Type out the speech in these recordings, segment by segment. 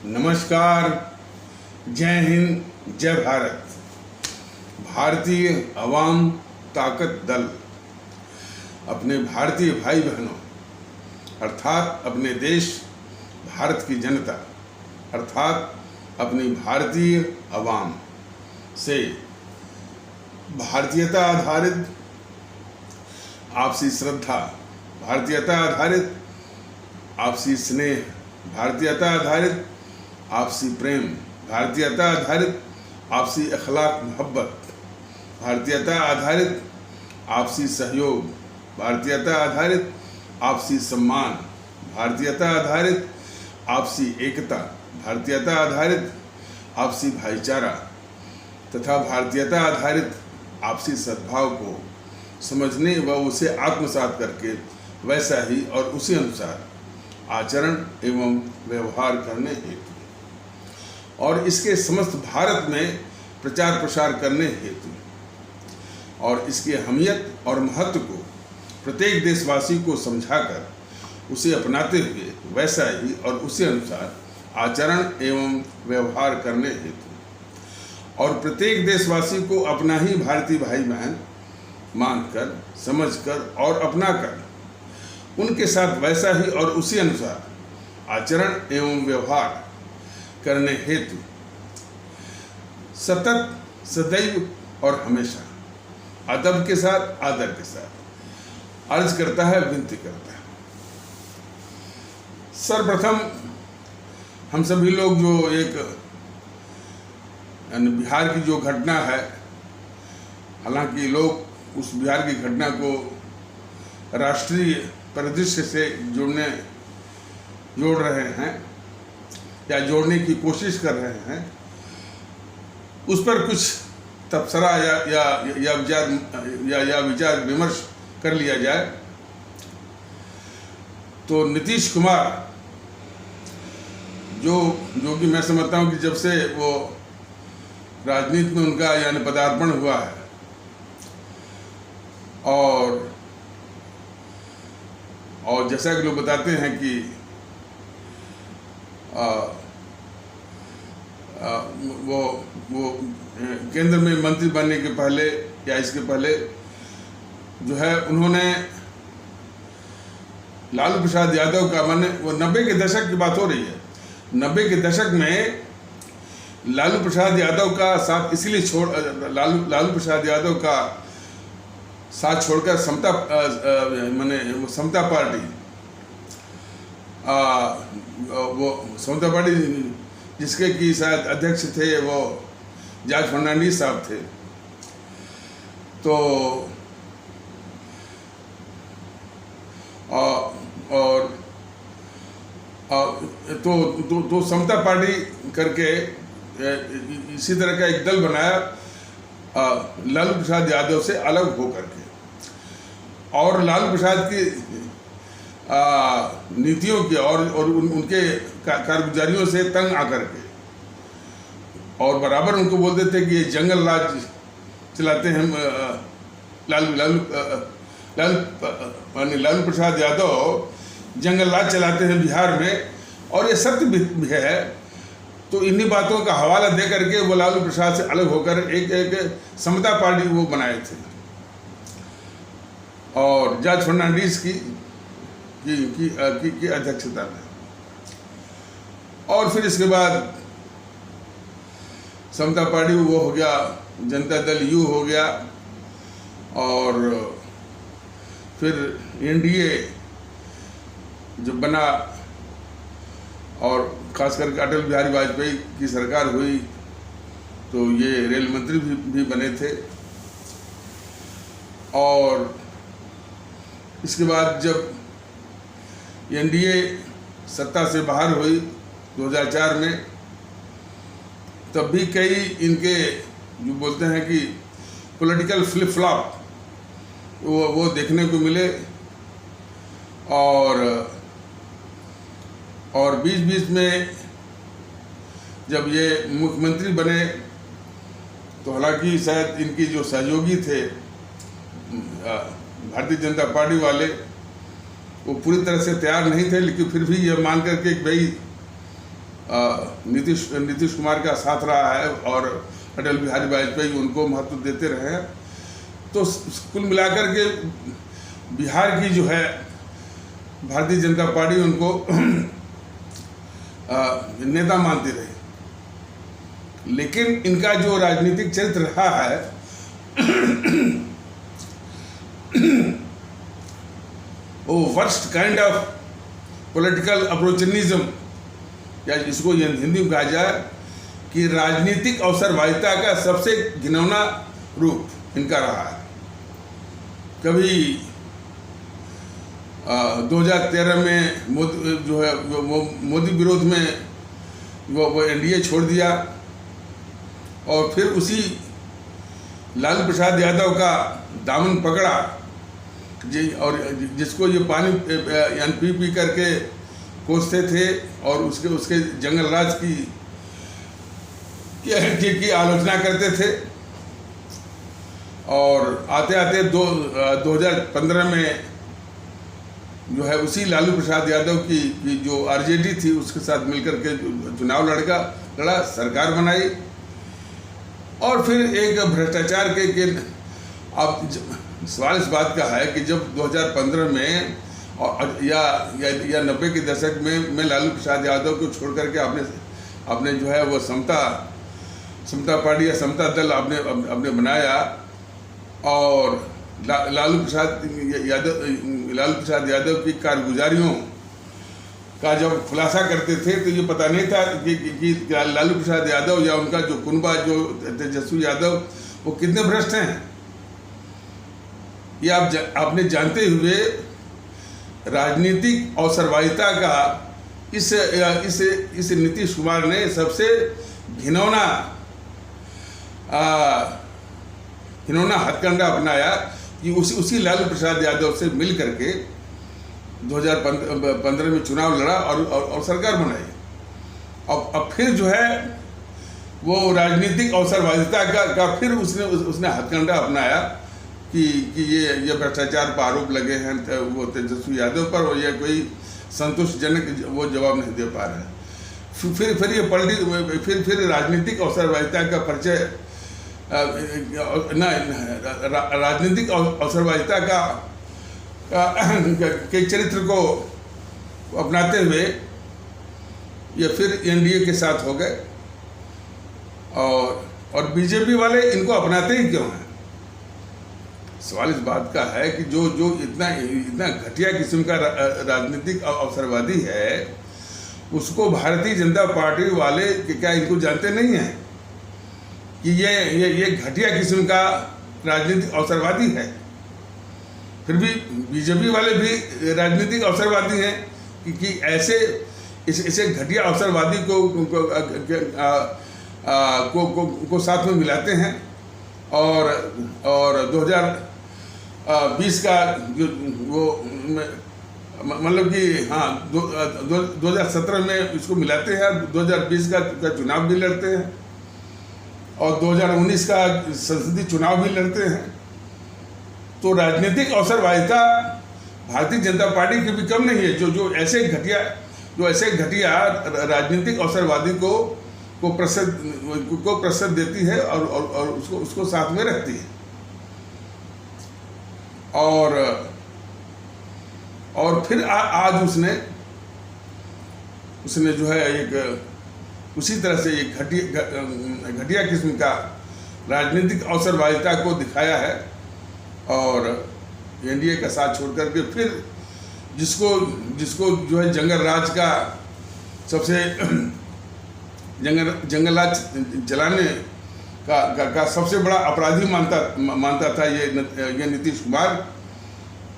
नमस्कार, जय हिंद, जय भारत। भारतीय अवाम ताकत दल अपने भारतीय भाई बहनों अर्थात अपने देश भारत की जनता अर्थात अपनी भारतीय अवाम से भारतीयता आधारित आपसी श्रद्धा, भारतीयता आधारित आपसी स्नेह, भारतीयता आधारित आपसी प्रेम, भारतीयता आधारित आपसी अखलाक मोहब्बत, भारतीयता आधारित आपसी सहयोग, भारतीयता आधारित आपसी सम्मान, भारतीयता आधारित आपसी एकता, भारतीयता आधारित आपसी भाईचारा तथा भारतीयता आधारित आपसी सद्भाव को समझने व उसे आत्मसात करके वैसा ही और उसी अनुसार आचरण एवं व्यवहार करने हेतु और इसके समस्त भारत में प्रचार प्रसार करने हेतु और इसकी अहमियत और महत्व को प्रत्येक देशवासी को समझाकर उसे अपनाते हुए वैसा ही और उसी अनुसार आचरण एवं व्यवहार करने हेतु और प्रत्येक देशवासी को अपना ही भारतीय भाई बहन मानकर, समझकर और अपनाकर उनके साथ वैसा ही और उसी अनुसार आचरण एवं व्यवहार करने हेतु सतत, सदैव और हमेशा अदब के साथ, आदर के साथ अर्ज करता है, विनती करता है। सर्वप्रथम हम सभी लोग जो एक बिहार की जो घटना है, हालांकि लोग उस बिहार की घटना को राष्ट्रीय परिदृश्य से जोड़ रहे हैं या जोड़ने की कोशिश कर रहे हैं, उस पर कुछ तबसरा या विचार विमर्श कर लिया जाए तो नीतीश कुमार जो कि मैं समझता हूं कि जब से वो राजनीति में उनका यानी पदार्पण हुआ है और जैसा कि लोग बताते हैं कि वो केंद्र में मंत्री बनने के पहले या इसके पहले जो है उन्होंने लालू प्रसाद यादव का, माने वो 90 के दशक की बात हो रही है, 90 के दशक में लालू प्रसाद यादव का साथ इसलिए लालू प्रसाद यादव का साथ छोड़कर समता पार्टी वो समता पार्टी जिसके की शायद अध्यक्ष थे वो जॉर्ज फर्नांडिस साहब थे, तो समता पार्टी करके इसी तरह का एक दल बनाया लालू प्रसाद यादव से अलग होकर के और लालू प्रसाद की नीतियों के और उनके कारगुजारियों से तंग आकर के और बराबर उनको बोलते थे कि ये जंगल राज चलाते हैं लालू प्रसाद यादव जंगल राज चलाते हैं बिहार में, और ये सत्य भी है। तो इन्हीं बातों का हवाला दे करके वो लालू प्रसाद से अलग होकर एक समता पार्टी वो बनाए थे और जॉर्ज फर्नांडिस की अध्यक्षता में। और फिर इसके बाद समता पार्टी वो हो गया, जनता दल यू हो गया और फिर एनडीए जो बना और खास करके अटल बिहारी वाजपेयी की सरकार हुई तो ये रेल मंत्री भी बने थे। और इसके बाद जब एनडीए सत्ता से बाहर हुई 2004 में, तब भी कई इनके जो बोलते हैं कि पॉलिटिकल फ्लिप फ्लॉप वो देखने को मिले और बीच में जब ये मुख्यमंत्री बने तो हालांकि शायद इनकी जो सहयोगी थे भारतीय जनता पार्टी वाले, वो पूरी तरह से तैयार नहीं थे, लेकिन फिर भी ये मान करके भाई नीतीश कुमार का साथ रहा है और अटल बिहारी वाजपेयी उनको महत्व देते रहे हैं। तो कुल मिलाकर के बिहार की जो है भारतीय जनता पार्टी उनको नेता मानती रही, लेकिन इनका जो राजनीतिक चरित्र रहा है वो वर्स्ट काइंड ऑफ पॉलिटिकल अप्रोचनिज्म, या जिसको हिंदी में कहा जाए कि राजनीतिक अवसरवादिता का सबसे घिनौना रूप इनका रहा है। कभी 2013 में मोदी विरोध में वो एनडीए छोड़ दिया, और फिर उसी लालू प्रसाद यादव का दामन पकड़ा और जिसको ये पानी पी करके कोसते थे और उसके जंगल राज की आलोचना करते थे। और आते आते 2015 में जो है उसी लालू प्रसाद यादव की जो आरजेडी थी उसके साथ मिलकर के चुनाव लड़ा, सरकार बनाई, और फिर एक भ्रष्टाचार के अब सवाल इस बात का है कि जब 2015 में या 90 के दशक में लालू प्रसाद यादव को छोड़ करके आपने जो है वो समता पार्टी या समता दल आपने बनाया, और लालू प्रसाद यादव की कारगुजारियों का जब खुलासा करते थे तो ये पता नहीं था कि लालू प्रसाद यादव या उनका जो कुनबा जो तेजस्वी यादव वो कितने भ्रष्ट हैं। ये आपने जानते हुए राजनीतिक अवसरवादिता का इस नीतीश कुमार ने सबसे घिनौना हथकंडा अपनाया कि उसी लालू प्रसाद यादव से मिल करके 2015 में चुनाव लड़ा और सरकार बनाई। अब फिर जो है वो राजनीतिक अवसरवादिता का फिर उसने हथकंडा अपनाया कि ये भ्रष्टाचार पर आरोप लगे हैं वो तेजस्वी यादव पर, और ये कोई संतोषजनक वो जवाब नहीं दे पा रहे। फिर राजनीतिक अवसरवादिता का परिचय राजनीतिक अवसरवादिता के चरित्र को अपनाते हुए ये फिर एनडीए के साथ हो गए, और बीजेपी वाले इनको अपनाते ही क्यों हैं? सवाल इस बात का है कि जो इतना घटिया किस्म का राजनीतिक अवसरवादी है उसको भारतीय जनता पार्टी वाले क्या इनको जानते नहीं हैं कि ये घटिया किस्म का राजनीतिक अवसरवादी है? फिर भी बीजेपी वाले भी राजनीतिक अवसरवादी हैं कि ऐसे इसे घटिया अवसरवादी को साथ में मिलाते हैं, और 2020 का जो वो मतलब कि हाँ 2017 में इसको मिलाते हैं, 2020 का चुनाव भी लड़ते हैं, और 2019 का संसदीय चुनाव भी लड़ते हैं। तो राजनीतिक अवसरवादिता भारतीय जनता पार्टी की भी कम नहीं है, जो ऐसे घटिया राजनीतिक अवसरवादी को प्रसिद्ध देती है और उसको साथ में रखती है। और फिर आज उसने जो है एक उसी तरह से एक घटिया किस्म का राजनीतिक अवसरवादिता को दिखाया है, और एनडीए का साथ छोड़ करके फिर जिसको जो है जंगल राज का सबसे जंगल राज चलाने का सबसे बड़ा अपराधी मानता था ये नीतीश कुमार,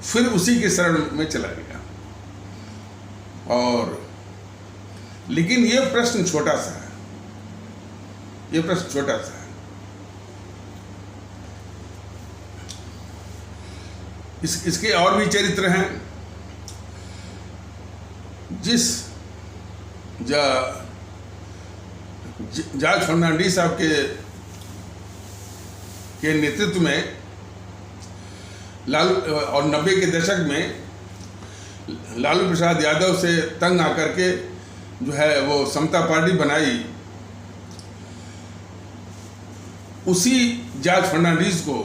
फिर उसी के शरण में चला गया। और लेकिन ये प्रश्न छोटा सा है, इसके और भी चरित्र हैं। जिस जॉर्ज फर्नांडिस साहब के नेतृत्व में और 90 के दशक में लालू प्रसाद यादव से तंग आकर के जो है वो समता पार्टी बनाई, उसी जॉर्ज फर्नांडीज को,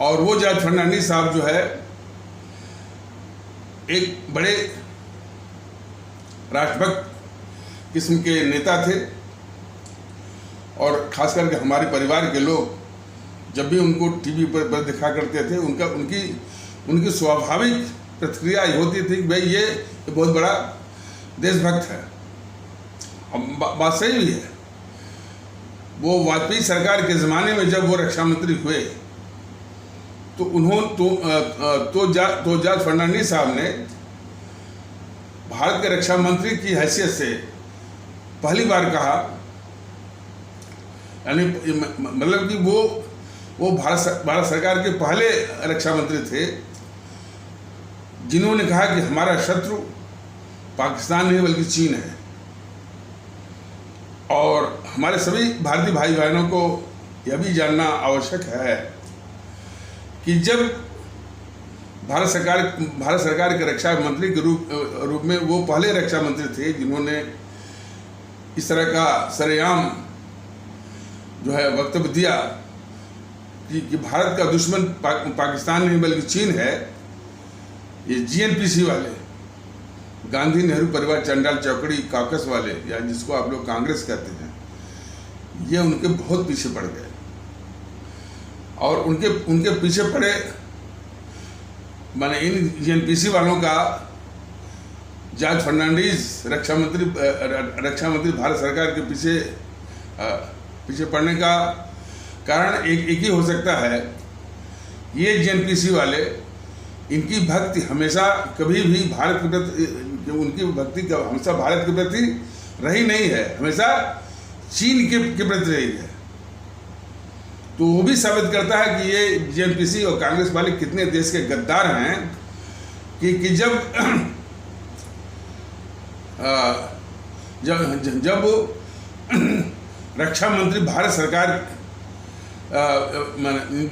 और वो जॉर्ज फर्नांडीज साहब जो है एक बड़े राष्ट्रभक्त किस्म के नेता थे, और खास करके हमारे परिवार के लोग जब भी उनको टीवी पर दिखा करते थे, उनकी स्वाभाविक प्रतिक्रिया होती थी कि भाई ये बहुत बड़ा देशभक्त है। अब बात सही भी है। वो वाजपेयी सरकार के ज़माने में जब वो रक्षा मंत्री हुए तो जॉर्ज फर्नांडीज साहब ने भारत के रक्षा मंत्री की हैसियत से पहली बार कहा, यानी मतलब कि वो भारत सरकार के पहले रक्षा मंत्री थे जिन्होंने कहा कि हमारा शत्रु पाकिस्तान नहीं बल्कि चीन है। और हमारे सभी भारतीय भाई बहनों को यह भी जानना आवश्यक है कि जब भारत सरकार के रक्षा मंत्री के रूप में वो पहले रक्षा मंत्री थे जिन्होंने इस तरह का सरेआम जो है वक्तव्य दिया कि भारत का दुश्मन पाकिस्तान नहीं बल्कि चीन है। ये जीएनपीसी वाले, गांधी नेहरू परिवार चंडाल चौकड़ी कॉकस वाले, या जिसको आप लोग कांग्रेस कहते हैं, ये उनके बहुत पीछे पड़ गए। और उनके पीछे पड़े माने इन जीएनपीसी वालों का जॉर्ज फर्नांडीज रक्षा मंत्री भारत सरकार के पीछे पड़ने का कारण एक ही हो सकता है। ये जीएनपीसी वाले, इनकी भक्ति हमेशा कभी भी भारत के प्रति, उनकी भक्ति हमेशा भारत के प्रति रही नहीं है, हमेशा चीन के प्रति रही है। तो वो भी साबित करता है कि ये जीएनपीसी और कांग्रेस वाले कितने देश के गद्दार हैं कि जब रक्षा मंत्री भारत सरकार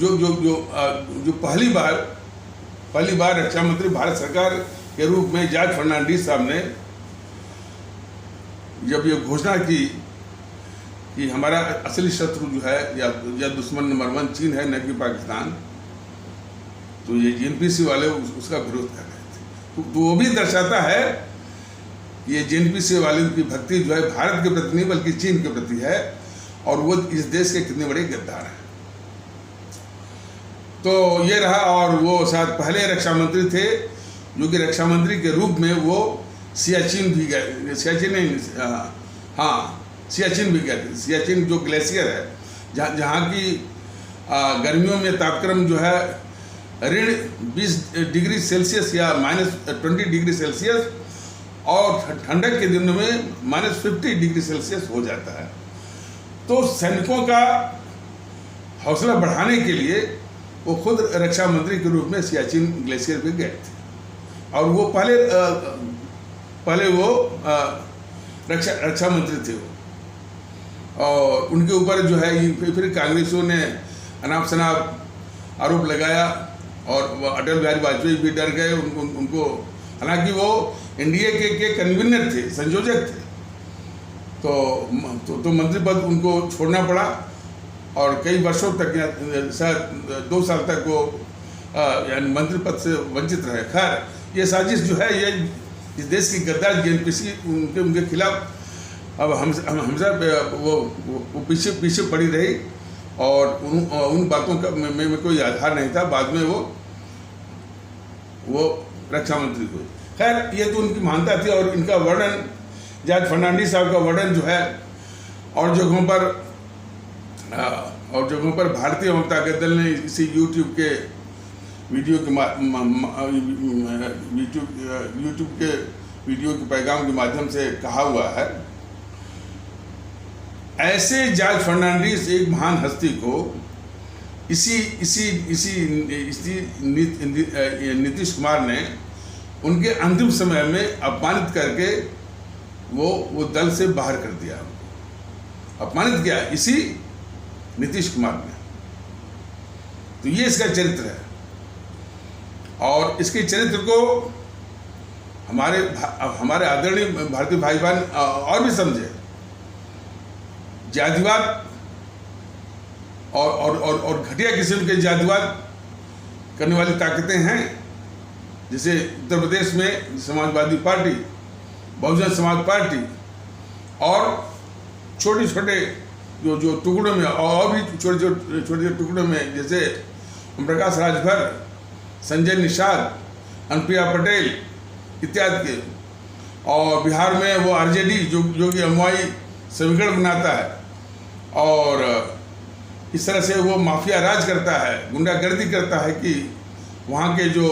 जो पहली बार रक्षा मंत्री भारत सरकार के रूप में जॉर्ज फर्नांडीज साहब ने जब ये घोषणा की कि हमारा असली शत्रु जो है या दुश्मन नंबर 1 चीन है, न कि पाकिस्तान, तो ये जीएनपीसी वाले उसका विरोध कर रहे थे। तो वो भी दर्शाता है कि ये जीएनपीसी वाले की भक्ति जो है भारत के प्रति नहीं बल्कि चीन के प्रति है, और वो इस देश के कितने बड़े गद्दार हैं। तो ये रहा। और वो शायद पहले रक्षा मंत्री थे जो कि रक्षा मंत्री के रूप में वो सियाचिन भी गए, सियाचिन भी गए थे। सियाचिन जो ग्लेशियर है, जहाँ की गर्मियों में तापक्रम जो है ऋण 20 डिग्री सेल्सियस या -20 डिग्री सेल्सियस, और ठंडक के दिनों में -50 डिग्री सेल्सियस हो जाता है। तो सैनिकों का हौसला बढ़ाने के लिए वो खुद रक्षा मंत्री के रूप में सियाचिन ग्लेशियर पे गए थे, और वो पहले वो रक्षा मंत्री थे वो। और उनके ऊपर जो है फिर कांग्रेसियों ने अनाप शनाप आरोप लगाया, और अटल बिहारी वाजपेयी भी डर गए उनको। हालांकि वो एनडीए के कन्वीनर थे, संयोजक थे, तो मंत्री पद उनको छोड़ना पड़ा, और कई वर्षों तक शायद 2 साल तक वो यानी मंत्री पद से वंचित रहे। खैर, ये साजिश जो है ये इस देश की गद्दार जीएनपीसी उनके खिलाफ अब हमसे वो पीछे पड़ी रही, और उन बातों का में कोई आधार नहीं था। बाद में वो रक्षा मंत्री हुए। खैर, ये तो उनकी मान्यता थी, और इनका वर्णन जॉर्ज फर्नांडीज साहब का वर्णन जो है और जगहों पर भारतीय जनता दल ने इसी यूट्यूब के वीडियो के पैगाम के माध्यम से कहा हुआ है। ऐसे जॉर्ज फर्नांडीज एक महान हस्ती को इसी नीतीश कुमार ने उनके अंतिम समय में अपमानित करके वो दल से बाहर कर दिया। अपमानित किया इसी नीतीश कुमार ने। तो ये इसका चरित्र है, और इसके चरित्र को हमारे आदरणीय भारतीय भाई बहन और भी समझे, जातिवाद और घटिया किस्म के जातिवाद करने वाली ताकतें हैं। जैसे उत्तर प्रदेश में समाजवादी पार्टी, बहुजन समाज पार्टी और छोटे छोटे जो टुकड़ों में और भी छोटे टुकड़ों में, जैसे ओम प्रकाश राजभर, संजय निषाद, अनुप्रिया पटेल इत्यादि के, और बिहार में वो आरजेडी जो कि अनुयायी समीकरण बनाता है और इस तरह से वो माफिया राज करता है, गुंडागर्दी करता है कि वहाँ के जो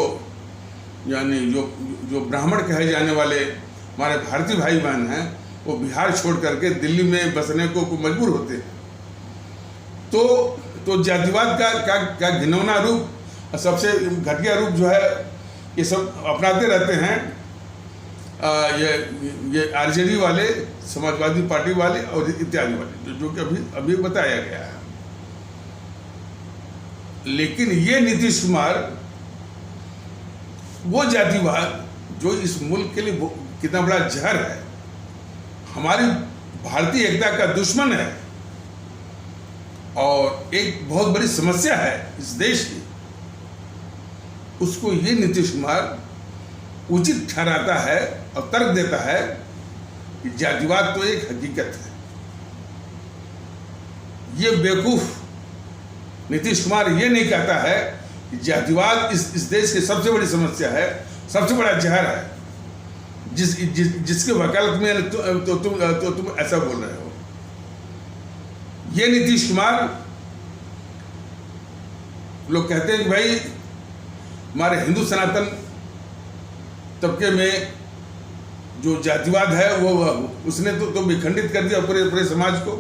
ब्राह्मण कहे जाने वाले हमारे भारतीय भाई बहन हैं वो बिहार छोड़ करके दिल्ली में बसने को मजबूर होते हैं। तो जातिवाद का घिनौना रूप, सबसे घटिया रूप जो है ये सब अपनाते रहते हैं ये आरजेडी वाले, समाजवादी पार्टी वाले और इत्यादि वाले, जो कि अभी बताया गया है। लेकिन ये नीतीश कुमार वो जातिवाद जो इस मुल्क के लिए कितना बड़ा जहर है, हमारी भारतीय एकता का दुश्मन है और एक बहुत बड़ी समस्या है इस देश की, उसको ये नीतीश कुमार उचित ठहराता है और तर्क देता है कि जातिवाद तो एक हकीकत है। ये बेवकूफ नीतीश कुमार ये नहीं कहता है कि जातिवाद इस देश की सबसे बड़ी समस्या है, सबसे बड़ा जहर है, जिसके वकालत में तुम ऐसा बोल रहे हो। ये नीतीश कुमार, लोग कहते हैं कि भाई हमारे हिंदू सनातन तबके में जो जातिवाद है वो उसने तो विखंडित कर दिया पूरे समाज को,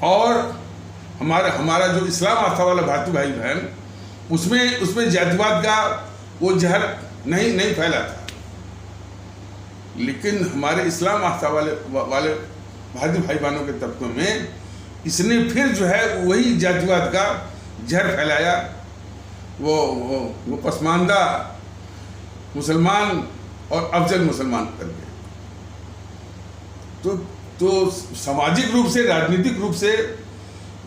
और हमारा जो इस्लाम आस्था वाला भारतीय भाई बहन उसमें जातिवाद का वो जहर नहीं फैला था। लेकिन हमारे इस्लाम आस्था वाले भारतीय भाई बहनों के तबकों में इसने फिर जो है वही जातिवाद का जहर फैलाया। वो पसमानदा मुसलमान और अफजल मुसलमान करके, तो सामाजिक रूप से, राजनीतिक रूप से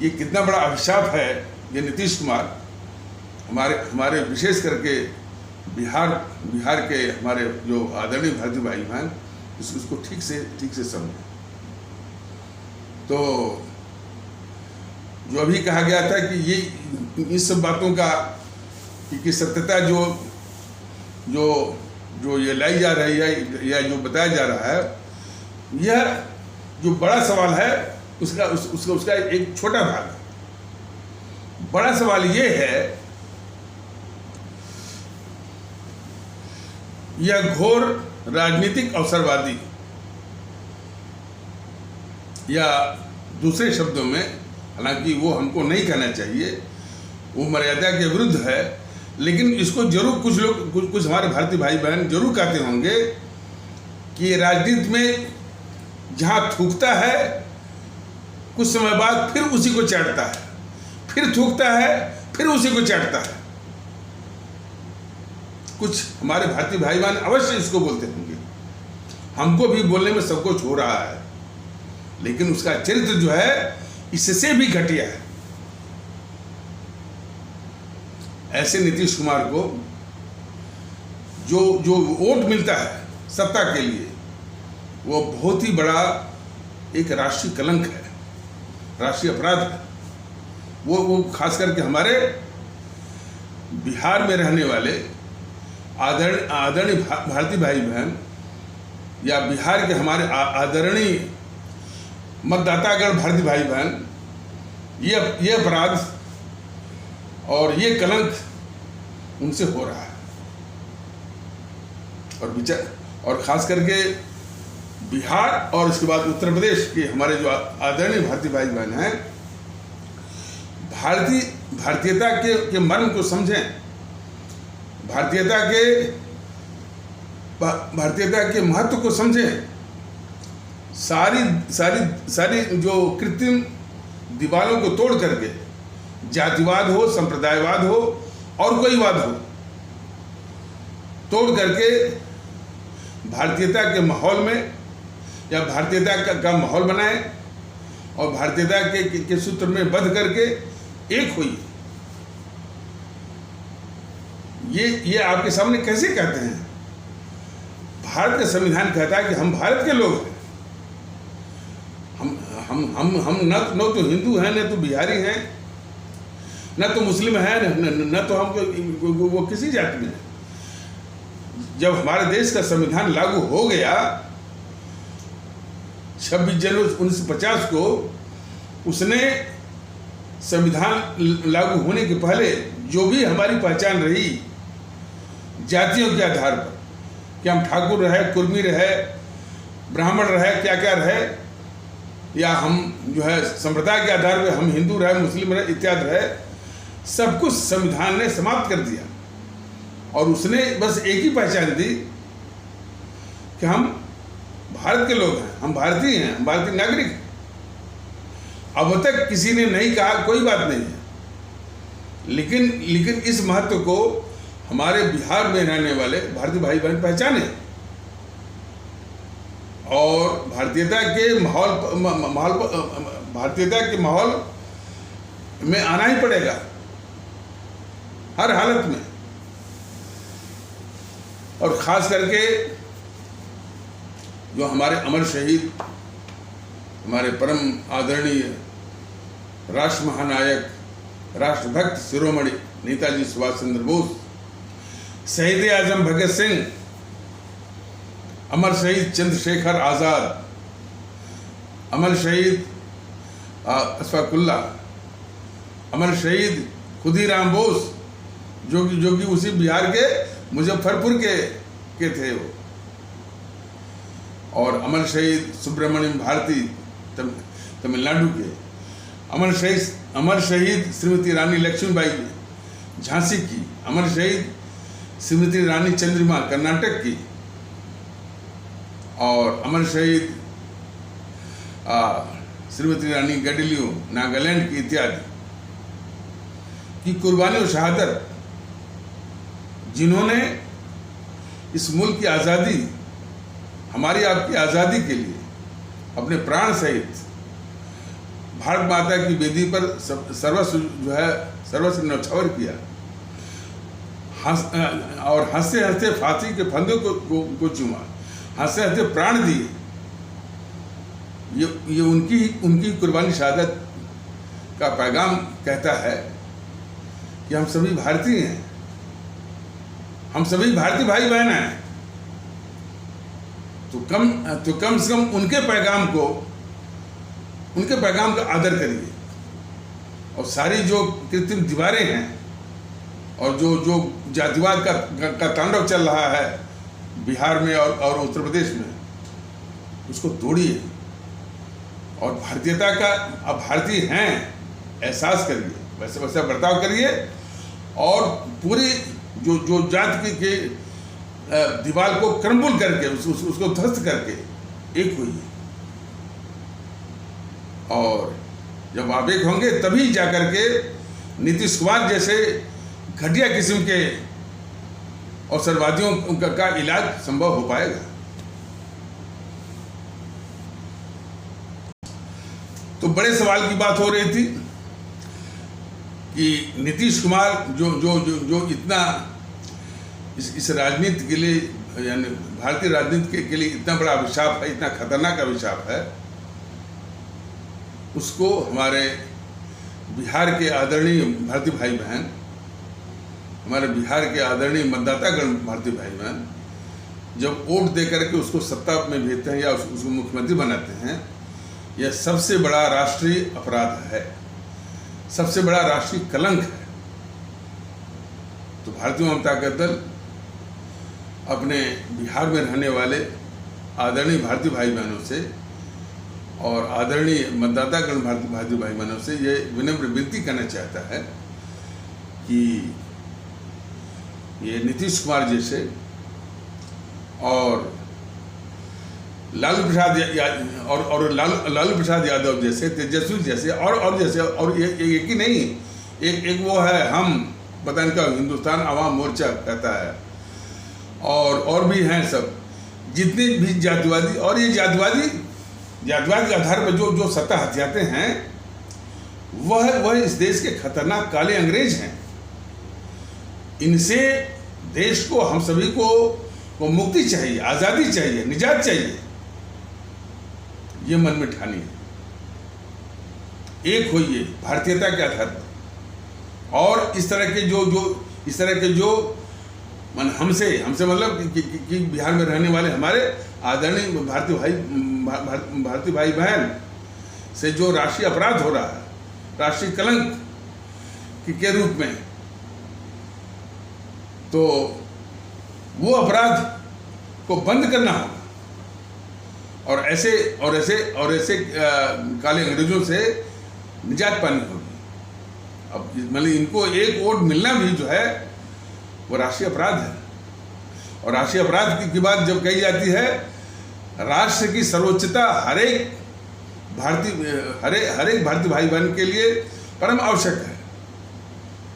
ये कितना बड़ा अभिशाप है ये नीतीश कुमार हमारे विशेष करके बिहार के हमारे जो आदरणीय भारतीय भाई बहन उसको ठीक से समझें। तो जो अभी कहा गया था कि ये इस सब बातों का कि सत्यता जो ये लाई जा रही है या जो बताया जा रहा है, यह जो बड़ा सवाल है उसका एक छोटा भाग है। बड़ा सवाल ये है, यह घोर राजनीतिक अवसरवादी, या दूसरे शब्दों में, हालांकि वो हमको नहीं कहना चाहिए, वो मर्यादा के विरुद्ध है, लेकिन इसको जरूर कुछ हमारे भारतीय भाई बहन जरूर कहते होंगे कि राजनीति में जहां थूकता है कुछ समय बाद फिर उसी को चाटता है, फिर थूकता है फिर उसी को चाटता है। कुछ हमारे भारतीय भाई बहन अवश्य इसको बोलते होंगे, हमको भी बोलने में संकोच हो रहा है, लेकिन उसका चरित्र जो है इससे भी घटिया है। ऐसे नीतीश कुमार को जो वोट मिलता है सत्ता के लिए, वो बहुत ही बड़ा एक राष्ट्रीय कलंक है, राष्ट्रीय अपराध है। वो खास करके हमारे बिहार में रहने वाले आदरणीय भारतीय भाई बहन या बिहार के हमारे आदरणीय मतदातागण भारतीय भाई बहन, ये अपराध और ये कलंक उनसे हो रहा है। और खास करके बिहार और इसके बाद उत्तर प्रदेश के हमारे जो आदरणीय भारतीय भाई बहन हैं, भारतीयता के मर्म को समझें, भारतीयता के महत्व को समझें। सारी जो कृत्रिम दीवारों को तोड़ करके, जातिवाद हो, संप्रदायवाद हो और कोई वाद हो, तोड़ करके भारतीयता के माहौल में या भारतीयता का माहौल बनाए और भारतीयता के सूत्र में बंध करके एक हुई। ये आपके सामने कैसे कहते हैं? भारत का संविधान कहता है कि हम भारत के लोग हैं। हम न तो हिंदू हैं, न तो बिहारी हैं, न तो मुस्लिम हैं, न तो हम वो किसी जाति में हैं। जब हमारे देश का संविधान लागू हो गया 26 जनवरी 1950 को, उसने संविधान लागू होने के पहले जो भी हमारी पहचान रही जातियों के आधार पर, कि हम ठाकुर रहे, कुर्मी रहे, ब्राह्मण रहे, क्या क्या रहे, या हम जो है संप्रदाय के आधार पर हम हिंदू रहे, मुस्लिम रहे, इत्यादि रहे, सब कुछ संविधान ने समाप्त कर दिया। और उसने बस एक ही पहचान दी कि हम भारत के लोग हैं, हम भारतीय हैं, हम भारतीय नागरिक हैं। अब तक किसी ने नहीं कहा, कोई बात नहीं है, लेकिन इस महत्व को हमारे बिहार में रहने वाले भारतीय भाई बहन पहचाने और भारतीयता के माहौल में आना ही पड़ेगा हर हालत में। और खास करके जो हमारे अमर शहीद, हमारे परम आदरणीय राष्ट्र महानायक, राष्ट्रभक्त शिरोमणि नेताजी सुभाष चंद्र बोस, शहीद आजम भगत सिंह, अमर शहीद चंद्रशेखर आज़ाद, अमर शहीद अशफाकुल्ला, अमर शहीद खुदीराम बोस, जो कि उसी बिहार के मुजफ्फरपुर के थे वो, और अमर शहीद सुब्रमण्यम भारती तमिलनाडु के, अमर शहीद श्रीमती रानी लक्ष्मीबाई झांसी की, अमर शहीद श्रीमती रानी चंद्रिमा कर्नाटक की, और अमर शहीद श्रीमती रानी गडिलियो नागालैंड की, इत्यादि की कुर्बानी और शहादत, जिन्होंने इस मुल्क की आज़ादी, हमारी आपकी आज़ादी के लिए अपने प्राण सहित भारत माता की वेदी पर सर्वस्व न्यौछावर किया, और हंसते हंसते फांसी के फंदे को चूमा, हंसते हंसते प्राण दिए। ये उनकी कुर्बानी शहादत का पैगाम कहता है कि हम सभी भारतीय हैं, हम सभी भारतीय भाई बहन हैं। तो कम से कम उनके पैगाम का आदर करिए। और सारी जो कृत्रिम दीवारें हैं और जो जातिवाद का तांडव चल रहा है बिहार में और उत्तर प्रदेश में, उसको तोड़िए और भारतीयता का, अब भारतीय हैं एहसास करिए, वैसे बर्ताव करिए, और पूरी जो जाति के दीवार को क्रम्बल करके उसको ध्वस्त करके एक हुई। और जब आप एक होंगे तभी जाकर के नीतीश कुमार जैसे घटिया किस्म के अवसरवादियों का इलाज संभव हो पाएगा। तो बड़े सवाल की बात हो रही थी कि नीतीश कुमार जो इतना इस राजनीति के लिए, यानी भारतीय राजनीति के लिए इतना बड़ा अभिशाप है, इतना खतरनाक अभिशाप है, उसको हमारे बिहार के आदरणीय भारतीय भाई बहन, हमारे बिहार के आदरणीय मतदातागण भारतीय भाई बहन जब वोट दे करके उसको सत्ता में भेजते हैं या उसको मुख्यमंत्री बनाते हैं, यह सबसे बड़ा राष्ट्रीय अपराध है, सबसे बड़ा राष्ट्रीय कलंक है। तो भारतीय जनता दल अपने बिहार में रहने वाले आदरणीय भारतीय भाई बहनों से और आदरणीय मतदातागण भारतीय भाई बहनों से ये विनम्र विनती करना चाहता है कि ये नीतीश कुमार जैसे और लालू प्रसाद यादव जैसे, तेजस्वी जैसे और जैसे, और एक ही नहीं, एक वो है, हम पता नहीं क्या हिंदुस्तान आवाम मोर्चा कहता है, और भी हैं सब, जितने भी जातिवादी, और ये जातिवाद के आधार पर जो सत्ता हथियाते हैं वह इस देश के खतरनाक काले अंग्रेज हैं। इनसे देश को, हम सभी को मुक्ति चाहिए, आज़ादी चाहिए, निजात चाहिए, ये मन में ठानिए। एक होइए भारतीयता के आधार पर। और इस तरह के जो हमसे मतलब कि बिहार में रहने वाले हमारे आदरणीय भारतीय भाई बहन से जो राष्ट्रीय अपराध हो रहा है, राष्ट्रीय कलंक के रूप में, तो वो अपराध को बंद करना होगा और ऐसे काले अंग्रेजों से निजात पानी होगी। अब मतलब इनको एक वोट मिलना भी जो है वो राष्ट्रीय अपराध है। और राष्ट्रीय अपराध की बात जब कही जाती है, राष्ट्र की सर्वोच्चता हर एक भारतीय भाई बहन के लिए परम आवश्यक है।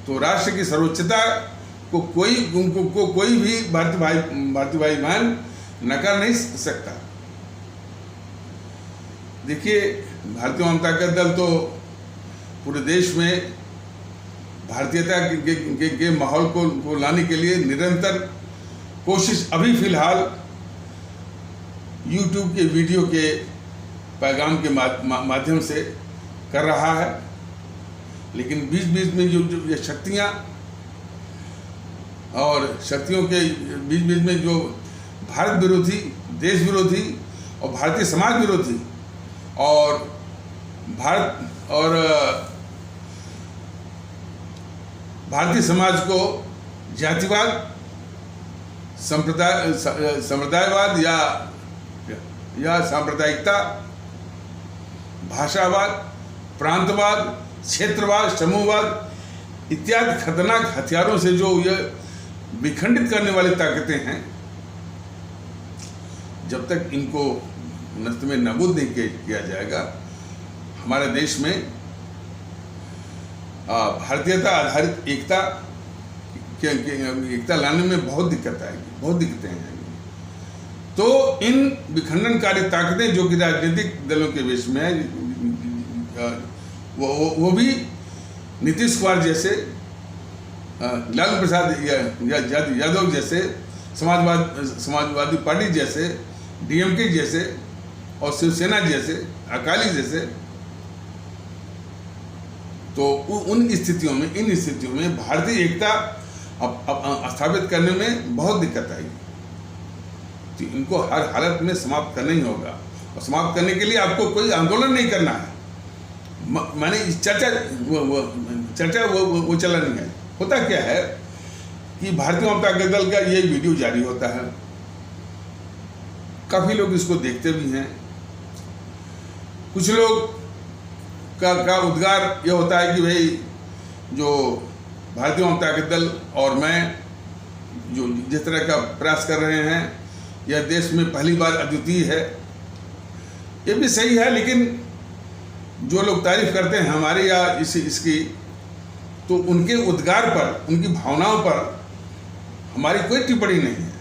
तो राष्ट्र की सर्वोच्चता को कोई भी भारतीय भाई बहन नकार नहीं सकता। देखिए, भारतीय जनता दल तो पूरे देश में भारतीयता के माहौल को लाने के लिए निरंतर कोशिश अभी फिलहाल YouTube के वीडियो के पैगाम के माध्यम से कर रहा है। लेकिन बीच में जो ये शक्तियाँ और शक्तियों के बीच में जो भारत विरोधी, देश विरोधी और भारतीय समाज विरोधी और भारतीय समाज को जातिवाद, संप्रदायवाद या सांप्रदायिकता, भाषावाद, प्रांतवाद, क्षेत्रवाद, समूहवाद इत्यादि खतरनाक हथियारों से जो ये विखंडित करने वाली ताकतें हैं, जब तक इनको नष्ट में नाबूद नहीं किया जाएगा, हमारे देश में भारतीयता आधारित एकता लाने में बहुत दिक्कतें आएंगी। तो इन विखंडनकारी ताकतें जो कि राजनीतिक दलों के वेश में है, वो भी नीतीश कुमार जैसे, लालू प्रसाद यादव जैसे, समाजवादी पार्टी जैसे, DMK जैसे और शिवसेना जैसे, अकाली जैसे, तो इन स्थितियों में भारतीय एकता स्थापित करने में बहुत दिक्कत आएगी। तो इनको हर हालत में समाप्त करना ही होगा। और समाप्त करने के लिए आपको कोई आंदोलन नहीं करना है, माने चर्चा वो चलानी है। होता क्या है कि भारतीय जनता दल का ये वीडियो जारी होता है, काफ़ी लोग इसको देखते भी हैं। कुछ लोग का उद्गार ये होता है कि भाई जो भारतीय जनता दल और मैं जो जिस तरह का प्रयास कर रहे हैं, यह देश में पहली बार अद्वितीय है। ये भी सही है, लेकिन जो लोग तारीफ करते हैं हमारे या इसकी, तो उनके उद्गार पर, उनकी भावनाओं पर हमारी कोई टिप्पणी नहीं है।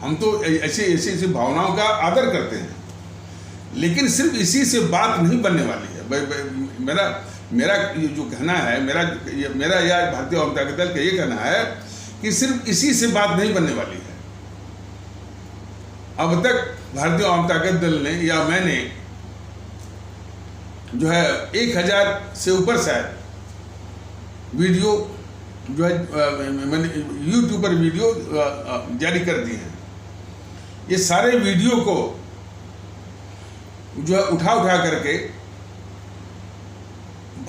हम तो ऐसी भावनाओं का आदर करते हैं, लेकिन सिर्फ इसी से बात नहीं बनने वाली है। मेरा जो कहना है, मेरा या भारतीय जनता दल का ये कहना है कि सिर्फ इसी से बात नहीं बनने वाली है। अब तक भारतीय जनता दल ने या मैंने जो है 1000 से ऊपर शायद वीडियो जो है मैंने YouTube पर वीडियो जारी कर दिए हैं। ये सारे वीडियो को जो है उठा करके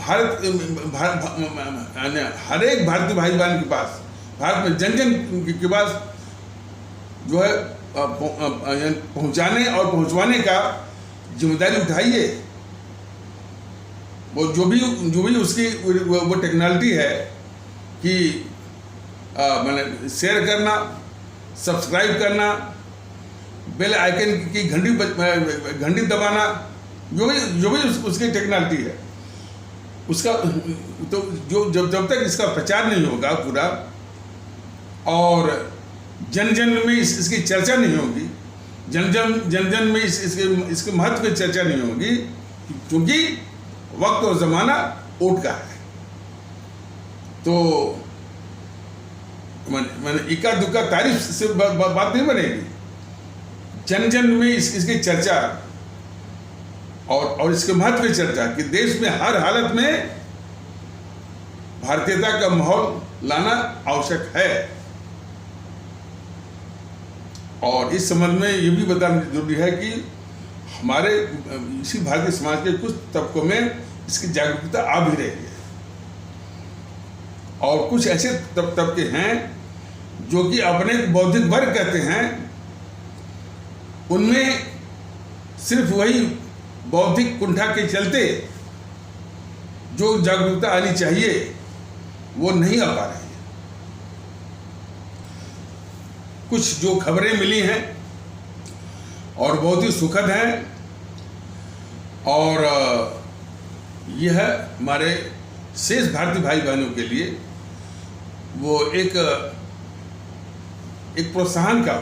हर एक भारतीय भाई बहन के पास, भारत में जन के पास जो है पहुंचाने और पहुंचवाने का जिम्मेदारी उठाइए। वो जो भी उसकी वो टेक्नोलॉजी है कि मैंने शेयर करना, सब्सक्राइब करना, बेल आइकन की घंटी दबाना, जो भी उसकी टेक्नोलॉजी है, उसका तो जब तक इसका प्रचार नहीं होगा पूरा, और जन जन में इसकी चर्चा नहीं होगी, जन जन में इसके महत्व की चर्चा नहीं होगी, क्योंकि वक्त और ज़माना ओट का है। तो मैंने इक्का दुक्का तारीफ से बात नहीं बनेगी। जन जन में इसकी चर्चा और इसके महत्व की चर्चा कि देश में हर हालत में भारतीयता का माहौल लाना आवश्यक है। और इस संबंध में ये भी बताना जरूरी है कि हमारे इसी भारतीय समाज के कुछ तबकों में इसकी जागरूकता आ भी रही है, और कुछ ऐसे तबके हैं जो कि अपने बौद्धिक वर्ग कहते हैं, उनमें सिर्फ वही बौद्धिक कुंठा के चलते जो जागरूकता आनी चाहिए वो नहीं आ पा रही है। कुछ जो खबरें मिली हैं और बहुत ही सुखद हैं, और यह हमारे शेष भारतीय भाई बहनों के लिए वो एक प्रोत्साहन का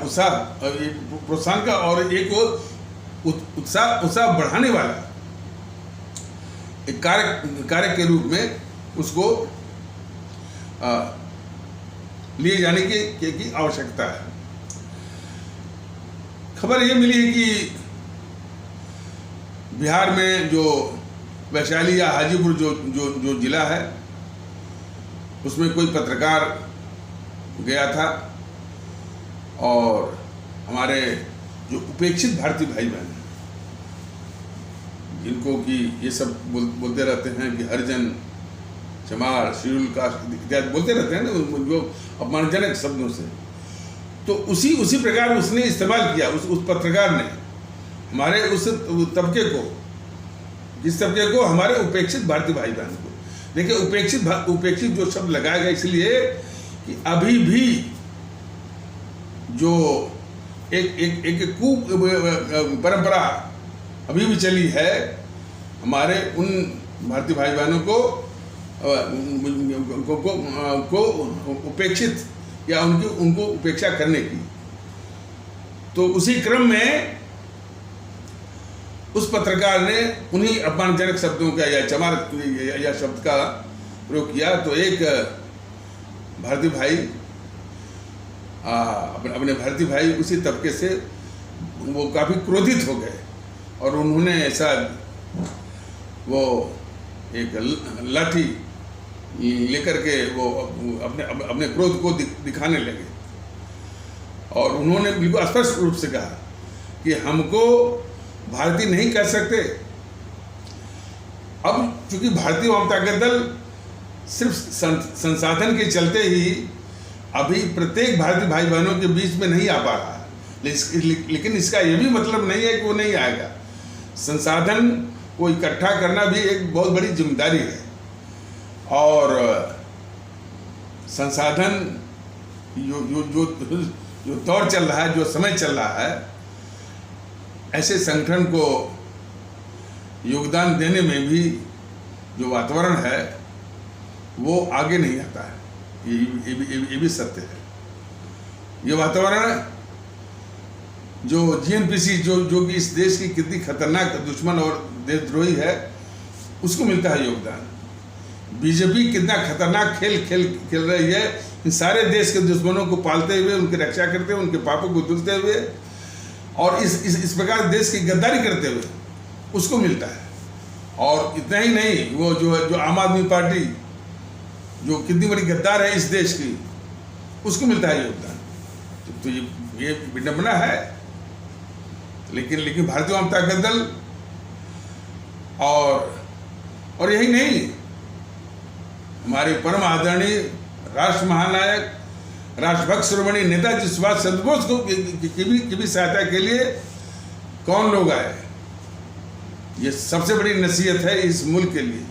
और एक उत्साह बढ़ाने वाला एक कार्य के रूप में उसको लिए जाने की आवश्यकता है। खबर ये मिली है कि बिहार में जो वैशाली या हाजीपुर जो जिला है, उसमें कोई पत्रकार गया था और हमारे जो उपेक्षित भारतीय भाई बहन हैं, जिनको कि ये सब बोलते रहते हैं कि हरिजन, चमार, शेड्यूल कास्ट इत्यादि बोलते रहते हैं ना, जो अपमानजनक शब्दों से, तो उसी प्रकार उसने इस्तेमाल किया, उस पत्रकार ने हमारे उस तबके को, जिस तबके को हमारे उपेक्षित भारतीय भाई बहन को। देखिए, उपेक्षित जो शब्द लगाया गया इसलिए कि अभी भी जो एक परंपरा अभी भी चली है हमारे उन भारतीय भाई बहनों को उपेक्षित या उनको उपेक्षा करने की। तो उसी क्रम में उस पत्रकार ने उन्हीं अपमानजनक शब्दों का या चमार या शब्द का प्रयोग किया। तो एक भारतीय भाई अपने भारतीय भाई उसी तबके से वो काफ़ी क्रोधित हो गए और उन्होंने ऐसा वो एक लाठी लेकर के वो अपने क्रोध को दिखाने लगे, और उन्होंने बिल्कुल स्पष्ट रूप से कहा कि हमको भारतीय नहीं कह सकते। अब चूंकि भारतीय वामता का दल सिर्फ संसाधन के चलते ही अभी प्रत्येक भारतीय भाई बहनों के बीच में नहीं आ पा रहा है, लेकिन इसका यह भी मतलब नहीं है कि वो नहीं आएगा। संसाधन को इकट्ठा करना भी एक बहुत बड़ी जिम्मेदारी है, और संसाधन जो दौर चल रहा है, जो समय चल रहा है, ऐसे संगठन को योगदान देने में भी जो वातावरण है वो आगे नहीं आता है। ये भी सत्य है। ये वातावरण जो जीएनपीसी जो कि इस देश की कितनी खतरनाक दुश्मन और देशद्रोही है, उसको मिलता है योगदान। बीजेपी कितना खतरनाक खेल रही है, इन सारे देश के दुश्मनों को पालते हुए, उनकी रक्षा करते हुए, उनके पापों को धुलते हुए, और इस प्रकार देश की गद्दारी करते हुए उसको मिलता है। और इतना ही नहीं, वो जो आम आदमी पार्टी जो कितनी बड़ी गद्दार है इस देश की, उसको मिलता है योगदान। तो ये विडंबना है। लेकिन भारतीय वामता का दल और यही नहीं, हमारे परम आदरणीय राष्ट्र महानायक, राष्ट्रभक्त शिरोमणि नेताजी सुभाष चंद्र बोस को की भी सहायता के लिए कौन लोग आए। ये सबसे बड़ी नसीहत है इस मुल्क के लिए।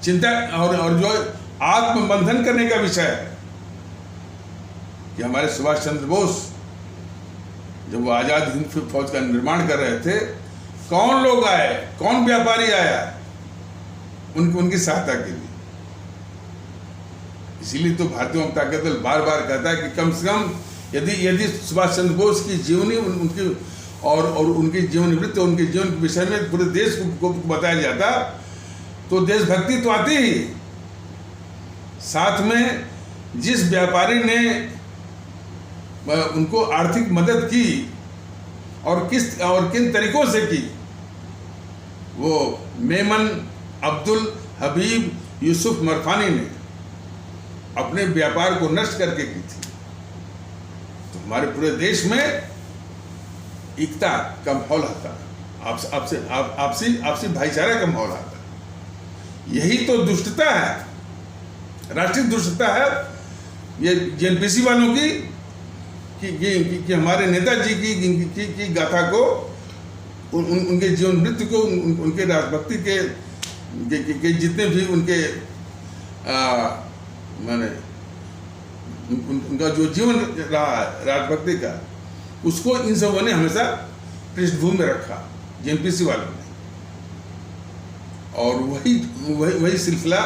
चिंता और जो आत्मबंधन करने का विषय है कि हमारे सुभाष चंद्र बोस जब वो आज़ाद हिंद फौज का निर्माण कर रहे थे, कौन लोग आए, कौन व्यापारी आया उनकी सहायता के लिए। इसीलिए तो भारतीय वामता का दल बार बार कहता है कि कम से कम यदि यदि सुभाष चंद्र बोस की जीवनी उनकी और उनकी जीवन वृत्त, उनके जीवन के विषय में पूरे देश को बताया जाता तो देशभक्ति तो आती ही, साथ में जिस व्यापारी ने उनको आर्थिक मदद की और किन तरीकों से की, वो मेमन अब्दुल हबीब यूसुफ मरफानी ने अपने व्यापार को नष्ट करके की थी। तो हमारे पूरे देश में एकता का माहौल आता, आपसी भाईचारा का माहौल आता। यही तो दुष्टता है, राष्ट्रीय दुष्टता है ये जेएनपीसी वालों की कि हमारे नेताजी की गाथा को, उनके जीवन मृत्यु को, उनके राजभक्ति के जितने भी उनके माने उनका जो जीवन रहा राजभक्ति का, उसको इन सबों ने हमेशा पृष्ठभूमि में रखा, जेएनपीसी वालों ने। और वही सिलसिला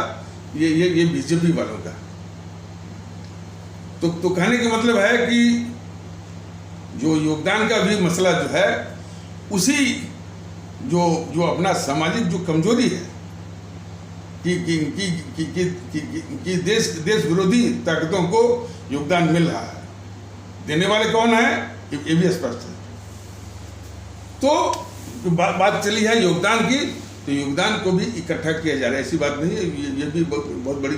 ये बीजेपी वालों का। तो कहने का मतलब है कि जो योगदान का भी मसला जो है, उसी जो अपना सामाजिक जो कमजोरी है कि देश विरोधी ताकतों को योगदान मिल रहा है, देने वाले कौन है ये भी स्पष्ट है। तो बात चली है योगदान की, तो योगदान को भी इकट्ठा किया जा रहा है, ऐसी बात नहीं है। ये भी बहुत बड़ी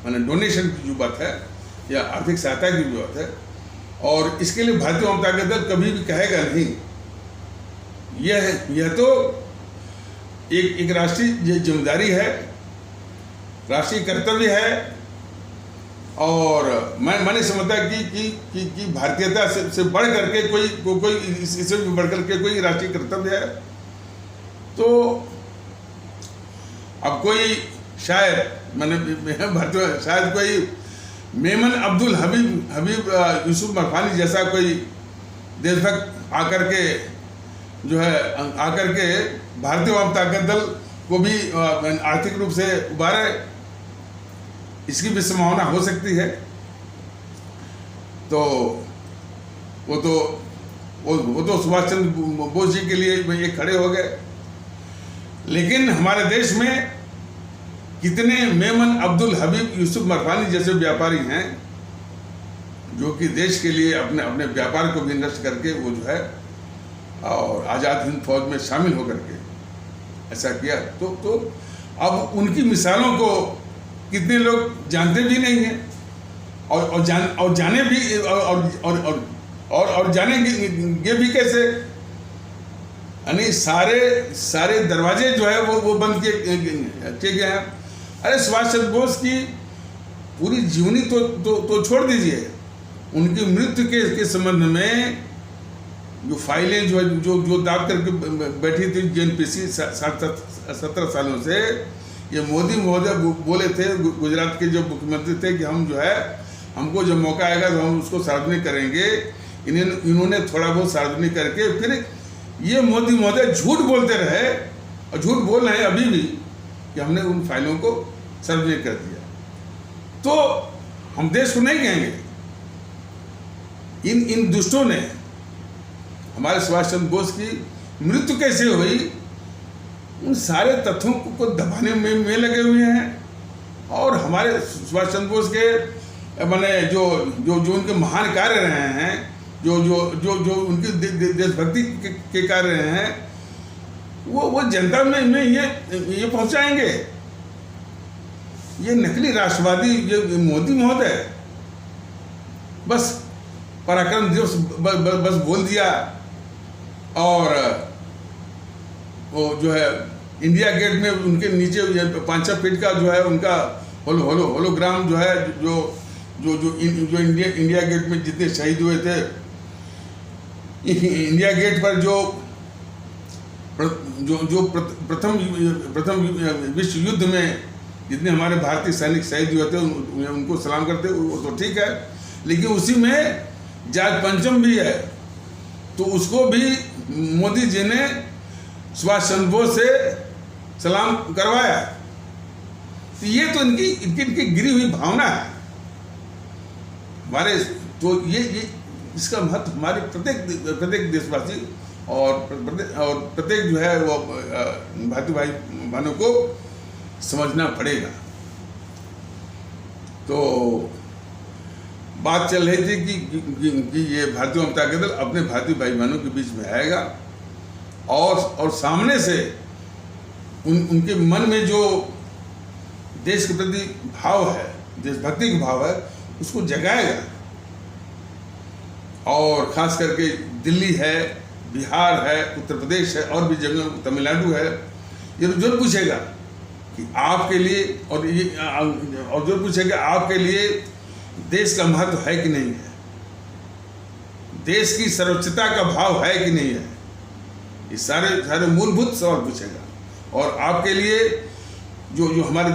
माने डोनेशन की जो बात है या आर्थिक सहायता की जो बात है, और इसके लिए भारतीय जनता दल कभी भी कहेगा नहीं। यह तो एक राष्ट्रीय जिम्मेदारी है, राष्ट्रीय कर्तव्य है, और मैं नहीं समझता कि भारतीयता से बढ़ करके कोई इससे भी बढ़ करके कोई राष्ट्रीय कर्तव्य है। तो अब कोई शायद कोई मेमन अब्दुल हबीब यूसुफ मरफानी जैसा कोई देशभक्त आकर के भारतीय जनता दल को भी आर्थिक रूप से उबारे, इसकी भी संभावना हो सकती है। तो वो तो सुभाष चंद्र बोस जी के लिए ये खड़े हो गए। लेकिन हमारे देश में कितने मेमन अब्दुल हबीब यूसुफ मरफानी जैसे व्यापारी हैं जो कि देश के लिए अपने व्यापार को भी नष्ट करके वो जो है और आज़ाद हिंद फौज में शामिल होकर के ऐसा किया। तो अब उनकी मिसालों को कितने लोग जानते भी नहीं हैं, और जाने भी और जानेंगे भी कैसे। यानी सारे दरवाजे जो है वो बंद किए गए हैं। अरे सुभाष चंद्र बोस की पूरी जीवनी तो छोड़ दीजिए, उनकी मृत्यु के संबंध में जो फाइलें जो दाब करके बैठी थी जेएनपीसी 17 सालों से, ये मोदी महोदय बोले थे, गुजरात के जो मुख्यमंत्री थे, कि हम जो है हमको जब मौका आएगा तो हम उसको सार्वजनिक करेंगे। इन्होंने थोड़ा बहुत सार्वजनिक करके फिर ये मोदी महोदय झूठ बोलते रहे, और झूठ बोल रहे हैं अभी भी, कि हमने उन फाइलों को सार्वजनिक कर दिया। तो हम देश को नहीं कहेंगे इन दुष्टों ने हमारे सुभाष चंद्र बोस की मृत्यु कैसे हुई, उन सारे तथ्यों को दबाने में लगे हुए हैं। और हमारे सुभाष चंद्र बोस के माने जो उनके महान कार्य रहे हैं, जो उनकी देशभक्ति के कार्य रहे हैं, वो जनता में ये पहुंचाएंगे। ये नकली राष्ट्रवादी ये मोदी महोदय बस पराक्रम दिवस बस बोल दिया, और वो जो है इंडिया गेट में उनके नीचे 5-6 फीट का जो है उनका होलोग्राम जो है जो इंडिया गेट में जितने शहीद हुए थे, इंडिया गेट पर जो प्रथम विश्व युद्ध में जितने हमारे भारतीय सैनिक शहीद हुए थे उनको सलाम करते, वो तो ठीक है। लेकिन उसी में जॉर्ज पंचम भी है, तो उसको भी मोदी जी ने सुभाष चंद्र बोस से सलाम करवाया। तो ये तो इनकी गिरी हुई भावना है। हमारे तो ये इसका महत्व हमारे प्रत्येक देशवासी और प्रत्येक जो है वो भारतीय भाई बहनों को समझना पड़ेगा। तो बात चल रही थी कि ये भारतीय जनता दल अपने भारतीय भाई बहनों के बीच में आएगा और सामने से उनके मन में जो देश के प्रति भाव है, देशभक्ति का भाव है, उसको जगाएगा। और खास करके दिल्ली है, बिहार है, उत्तर प्रदेश है और भी जगह तमिलनाडु है, ये तो जरूर पूछेगा कि आपके लिए और जरूर पूछेगा आपके लिए देश का महत्व है कि नहीं है, देश की सर्वोच्चता का भाव है कि नहीं है। ये सारे मूलभूत सवाल पूछेगा। और आपके लिए जो हमारे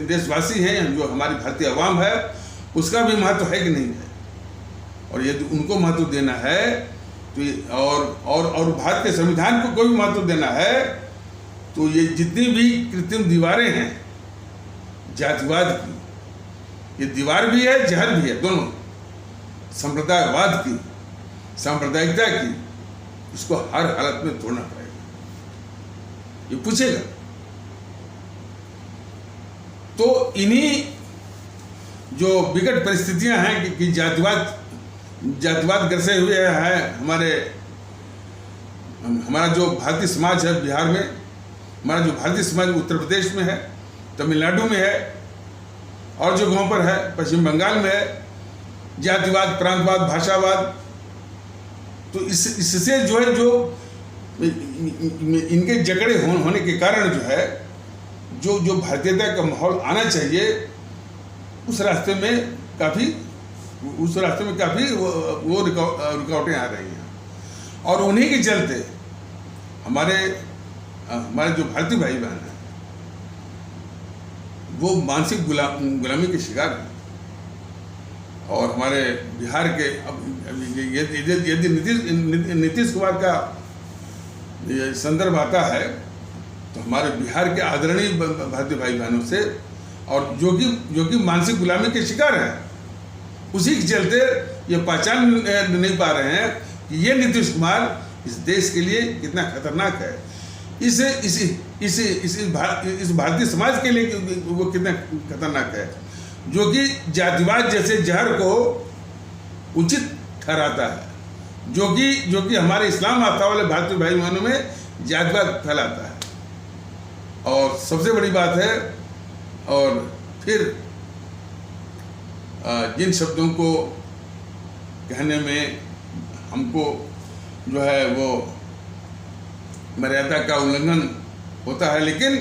देशवासी हैं, जो हमारी भारतीय आवाम है, उसका भी महत्व है कि नहीं है। और यदि उनको महत्व देना है तो और भारत के संविधान को कोई भी महत्व देना है, तो ये जितनी भी कृत्रिम दीवारें हैं जातिवाद की, ये दीवार भी है, जहर भी है, दोनों, संप्रदायवाद की, सांप्रदायिकता की, इसको हर हालत में तोड़ना पड़ेगा। ये पूछेगा। तो इन्हीं जो विकट परिस्थितियां हैं कि जातिवाद ग्रसे हुए है हमारा जो भारतीय समाज है बिहार में, हमारा जो भारतीय समाज उत्तर प्रदेश में है, तमिलनाडु में है और जगहों पर है, पश्चिम बंगाल में है, जातिवाद, प्रांतवाद, भाषावाद। तो इससे जो है जो इनके जकड़े होने के कारण जो है जो भारतीयता का माहौल आना चाहिए, उस रास्ते में काफ़ी वो रुकावटें आ रही हैं। और उन्हीं के चलते हमारे जो भारतीय भाई बहन हैं वो मानसिक गुलामी के शिकार हैं। और हमारे बिहार के यदि नीतीश कुमार का ये संदर्भ आता है तो हमारे बिहार के आदरणीय भारतीय भाई बहनों से, और जो कि मानसिक गुलामी के शिकार हैं, उसी के चलते ये पहचान नहीं पा रहे हैं कि ये नीतीश कुमार इस देश के लिए कितना खतरनाक है, इस भारतीय समाज के लिए वो कितना खतरनाक है, जो कि जातिवाद जैसे जहर को उचित ठहराता है, जो कि हमारे इस्लाम आस्था वाले भारतीय भाई बहनों में जातिवाद फैलाता है। और सबसे बड़ी बात है, और फिर जिन शब्दों को कहने में हमको जो है वो मर्यादा का उल्लंघन होता है, लेकिन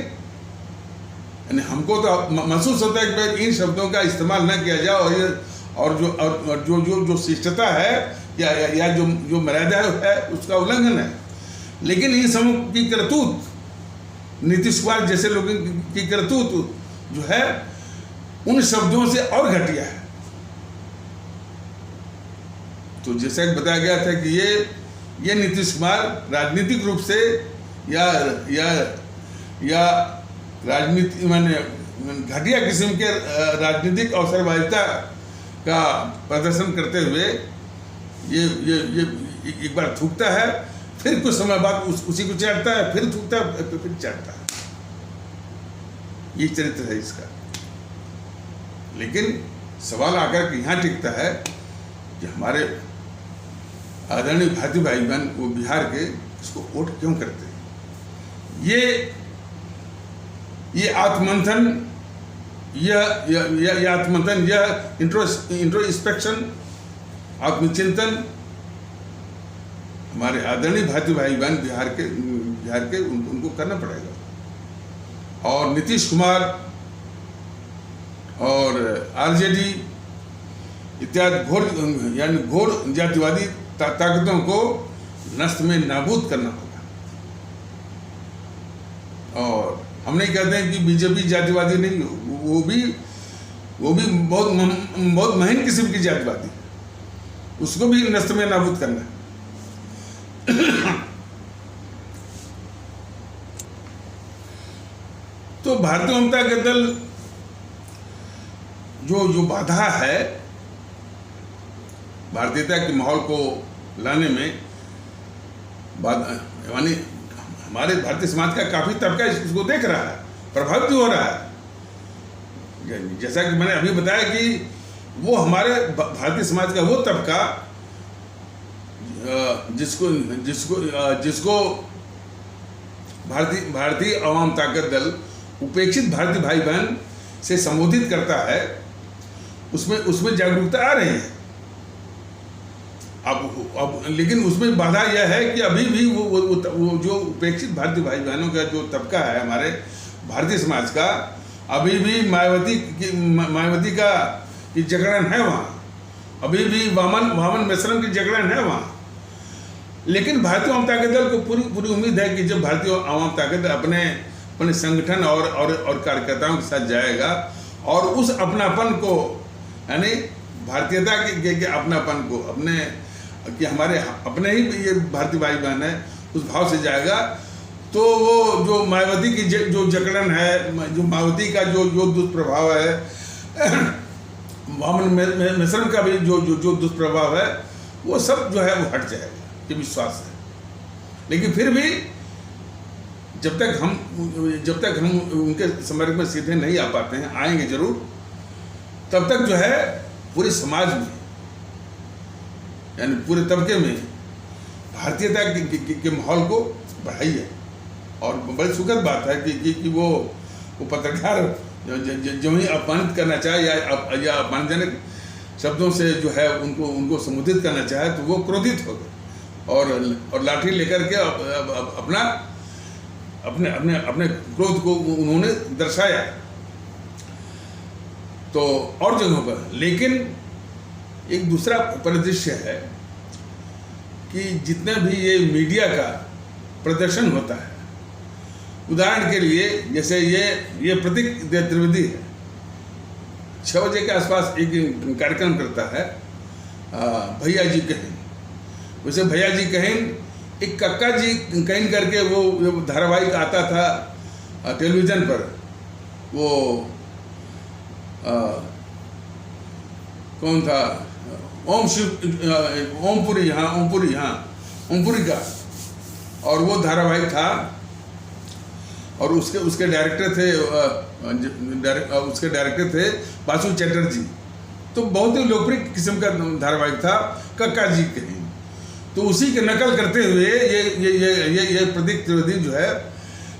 यानी हमको तो महसूस होता है कि भाई इन शब्दों का इस्तेमाल न किया जाए, और जो शिष्टता है या जो मर्यादा है उसका उल्लंघन है। लेकिन इन समूह की करतूत, नीतीश कुमार जैसे लोगों की करतूत जो है उन शब्दों से और घटिया है। तो जैसा कि बताया गया था कि ये नीतीश कुमार राजनीतिक रूप से या राजनीति माने घटिया किस्म के राजनीतिक अवसरवादिता का प्रदर्शन करते हुए ये एक बार थूकता है, फिर कुछ समय बाद उसी को चाटता है, फिर थूकता है, फिर चाटता है। ये चरित्र है इसका। लेकिन सवाल आकर के यहाँ टिकता है कि हमारे आदरणीय भारतीय भाई बहन वो बिहार के इसको वोट क्यों करते हैं? ये आत्ममंथन, यह इंट्रोस्पेक्शन, आत्मचिंतन हमारे आदरणीय भारतीय भाई बहन बिहार के उनको करना पड़ेगा। और नीतीश कुमार और आरजेडी इत्यादि घोर जातिवादी ताकतों को नष्ट में नाबूद करना होगा। और हम नहीं कहते हैं कि बीजेपी जातिवादी नहीं, वो भी बहुत महीन किस्म की जातिवादी, उसको भी नष्ट में नाबूद करना है। तो भारतीय जनता दल जो बाधा है भारतीयता के माहौल को लाने में यानी हमारे भारतीय समाज का काफ़ी तबका इसको देख रहा है, प्रभावित हो रहा है। जैसा कि मैंने अभी बताया कि वो हमारे भारतीय समाज का वो तबका जिसको भारतीय अवाम ताकत दल उपेक्षित भारतीय भाई बहन से संबोधित करता है, उसमें जागरूकता आ रही है। अब लेकिन उसमें बाधा यह है कि अभी भी वो जो उपेक्षित भारतीय भाई बहनों का जो तबका है हमारे भारतीय समाज का, अभी भी मायावती का की जगरण है वहाँ, अभी भी वामन मिश्रम की जगरण है वहाँ। लेकिन भारतीय आवाम ताकत दल को पूरी उम्मीद है कि जब भारतीय आवाम ताकत दल अपने संगठन और कार्यकर्ताओं के साथ जाएगा और उस अपनापन को, यानी भारतीयता के अपनापन को, अपने कि हमारे अपने ही ये भारतीय भाई बहन है, उस भाव से जाएगा, तो वो जो मायावती की जो जकड़न है, जो मायावती का जो दुष्प्रभाव है, वामन मिश्रम का भी जो दुष्प्रभाव है, वो सब जो है वो हट जाएगा, ये विश्वास है। लेकिन फिर भी जब तक हम उनके संपर्क में सीधे नहीं आ पाते हैं, आएंगे जरूर, तब तक जो है पूरे समाज में, यानी पूरे तबके में भारतीयता के माहौल को बढ़ाइए। और बड़ी सुखद बात है कि वो पत्रकार जो ही अपमानित करना चाहे या अपमानजनक शब्दों से जो है उनको संबोधित करना चाहे, तो वो क्रोधित हो गए और लाठी लेकर के अपने क्रोध को उन्होंने दर्शाया। तो और जगहों पर लेकिन एक दूसरा परिदृश्य है कि जितना भी ये मीडिया का प्रदर्शन होता है, उदाहरण के लिए जैसे ये प्रतीक त्रिवेदी है, 6 बजे के आसपास एक कार्यक्रम करता है भैया जी कहें। वैसे भैया जी कहें एक कक्का जी कहें करके वो धारावाहिक आता था टेलीविज़न पर, वो कौन था, ओमपुरी का, और वो धारावाहिक था और उसके डायरेक्टर थे बासु चैटर्जी। तो बहुत ही लोकप्रिय किस्म का धारावाहिक था कक्का जी कहीं। तो उसी के नकल करते हुए ये प्रतीक त्रिवेदी जो है